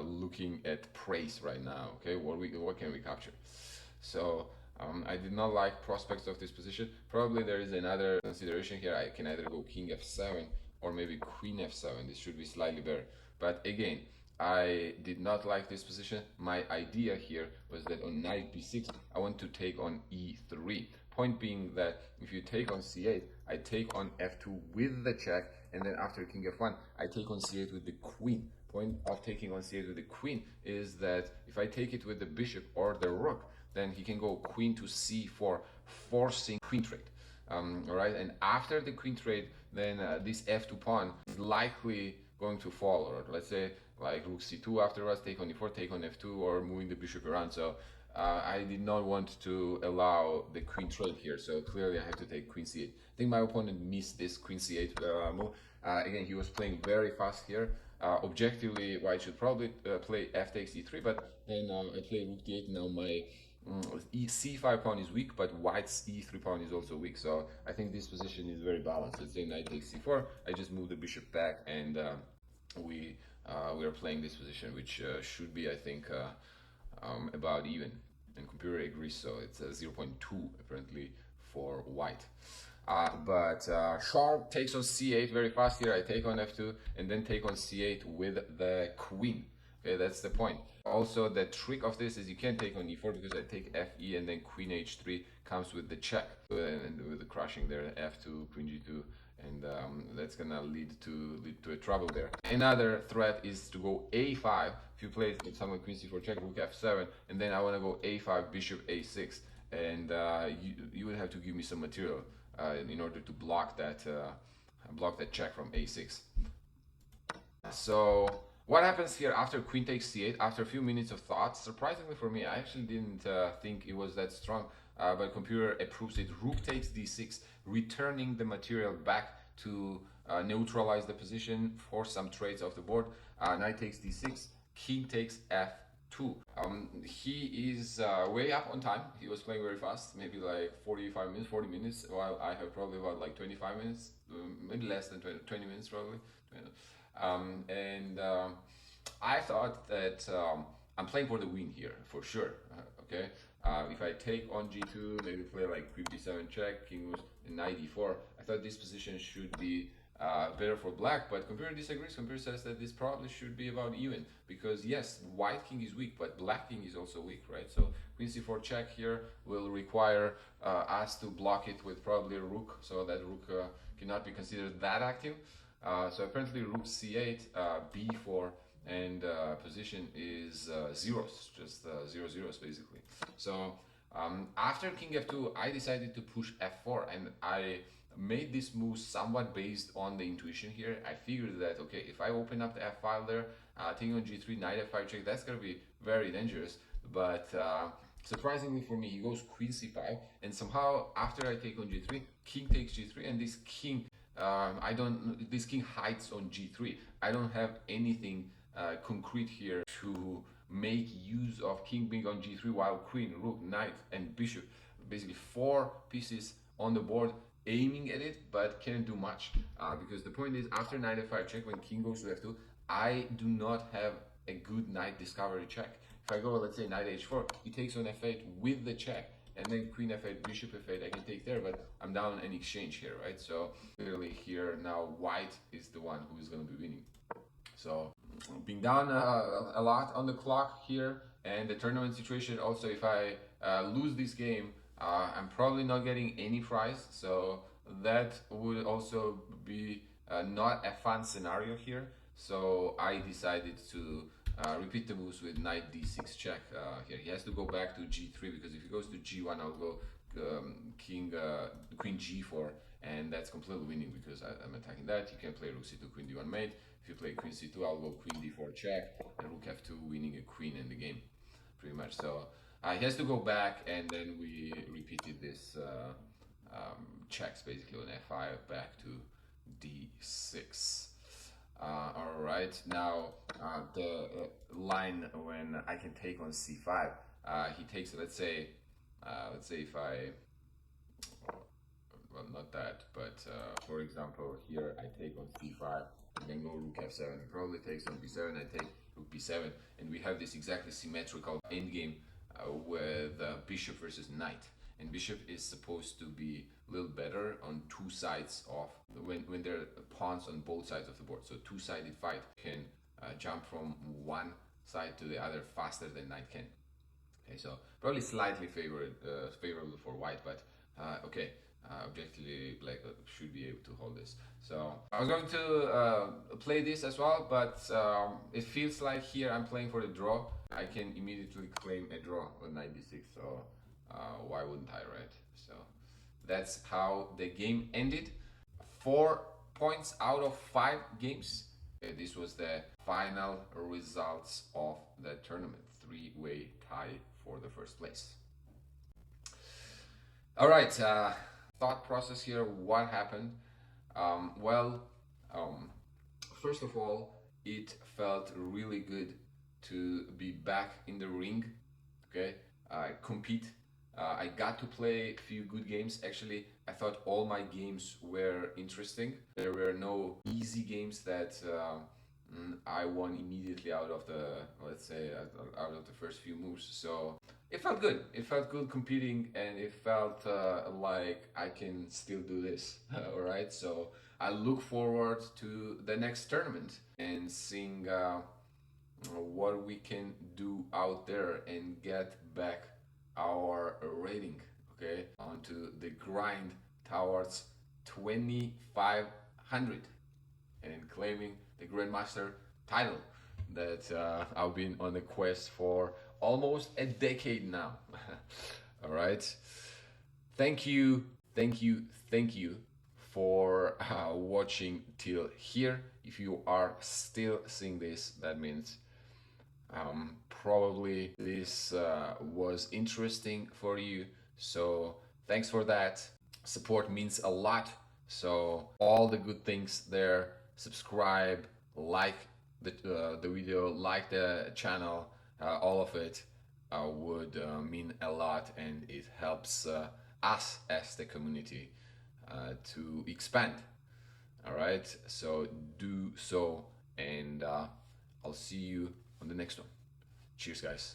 looking at praise right now. Okay, what can we capture? So I did not like prospects of this position. Probably there is another consideration here. I can either go king f7 or maybe queen f7. This should be slightly better. But again, I did not like this position. My idea here was that on knight b6, I want to take on e3. Point being that if you take on c8, I take on f2 with the check, and then after king f1, I take on c8 with the queen. Point of taking on c8 with the queen is that if I take it with the bishop or the rook, then he can go queen to c4, forcing queen trade. All right, and after the queen trade, then this f2 pawn is likely going to fall, or let's say like rook c2 afterwards, take on e4, take on f2, or moving the bishop around. So I did not want to allow the queen trade here, so clearly I have to take queen c8. I think my opponent missed this queen c8 move. Again, he was playing very fast here. Objectively, white should probably play f takes e3, but then I play rook d8. Now my c5 pawn is weak, but white's e3 pawn is also weak. So I think this position is very balanced. Let's say knight takes c4. I just move the bishop back, and we are playing this position, which should be, I think, about even. And computer agrees, so it's 0.2 apparently for white. But sharp takes on c8 very fast here. I take on f2 and then take on c8 with the queen. Okay, that's the point. Also, the trick of this is you can't take on e4 because I take fe and then queen h3 comes with the check, and with the crushing there, f2, queen g2, and that's gonna lead to a trouble there. Another threat is to go a5. If you play someone queen c4 check, rook f7, and then I want to go a5, bishop a6, and you would have to give me some material in order to block that check from a6. So what happens here after queen takes c8? After a few minutes of thought, surprisingly for me, I actually didn't think it was that strong, but computer approves it. Rook takes d6, returning the material back to neutralize the position, force some trades off the board. Knight takes d6, king takes f2. He is way up on time. He was playing very fast, maybe like 45 minutes, 40 minutes, while I have probably about like 25 minutes, maybe less than 20 minutes probably. I thought that I'm playing for the win here, for sure. Okay, if I take on g2, maybe play like queen b7 check, king moves, and knight d4, I thought this position should be better for black, but computer disagrees. Computer says that this probably should be about even, because yes, white king is weak, but black king is also weak, right? So queen c4 check here will require us to block it with probably a rook, so that rook cannot be considered that active. So apparently rook c8, b4, and position is zeros, just zero zeros basically. So after king f2, I decided to push f4, and I made this move somewhat based on the intuition here. I figured that, okay, if I open up the f file there, taking on g3, knight f5 check, that's gonna be very dangerous. But surprisingly for me, he goes queen c5, and somehow after I take on g3, king takes g3, and this king this king hides on g3. I don't have anything concrete here to make use of king being on g3 while queen, rook, knight, and bishop, basically 4 pieces on the board aiming at it, but can't do much because the point is, after knight f5 check, when king goes to f2, I do not have a good knight discovery check. If I go, let's say, knight h4, he takes on f8 with the check, and then queen f8, bishop f8, I can take there, but I'm down an exchange here, right? So clearly here now white is the one who is going to be winning. So being down a lot on the clock here, and the tournament situation also, if I lose this game, I'm probably not getting any prize, so that would also be not a fun scenario here. So I decided to repeat the moves with knight d6 check here. He has to go back to g3, because if he goes to g1, I'll go queen g4, and that's completely winning because I'm attacking that. You can play rook c2, queen d1 mate. If you play queen c2, I'll go queen d4 check, and rook f2, winning a queen in the game. pretty much. So he has to go back, and then we repeated this checks basically on f5 back to d6. All right, now the line when I can take on c5, he takes, let's say if I, well, not that, but for example, here I take on c5, and then go rook f7. He probably takes on b7, I take rook b7, and we have this exactly symmetrical endgame with bishop versus knight. And bishop is supposed to be a little better on two sides of, when there are pawns on both sides of the board. So two-sided fight can jump from one side to the other faster than knight can. Okay, so probably slightly favorable for white, but okay, objectively black should be able to hold this. So I was going to play this as well, but it feels like here I'm playing for the draw. I can immediately claim a draw on knight d6, so why wouldn't I, right? So that's how the game ended. 4 points out of 5 games. This was the final results of the tournament. 3-way tie for the first place. All right, thought process here. What happened? Well, first of all, it felt really good to be back in the ring. Okay, compete. I got to play a few good games. Actually, I thought all my games were interesting. There were no easy games that I won immediately out of the, let's say, out of the first few moves. So it felt good. It felt good competing, and it felt like I can still do this. All right. So I look forward to the next tournament and seeing what we can do out there and get back our rating, okay, onto the grind towards 2500 and claiming the Grandmaster title that I've been on the quest for almost a decade now. All right. Thank you, thank you, thank you for watching till here. If you are still seeing this, that means probably this was interesting for you. So thanks for that. Support means a lot. So all the good things there. Subscribe, like the video, like the channel. All of it would mean a lot, and it helps us as the community to expand. All right. So do so, and I'll see you on the next one. Cheers, guys.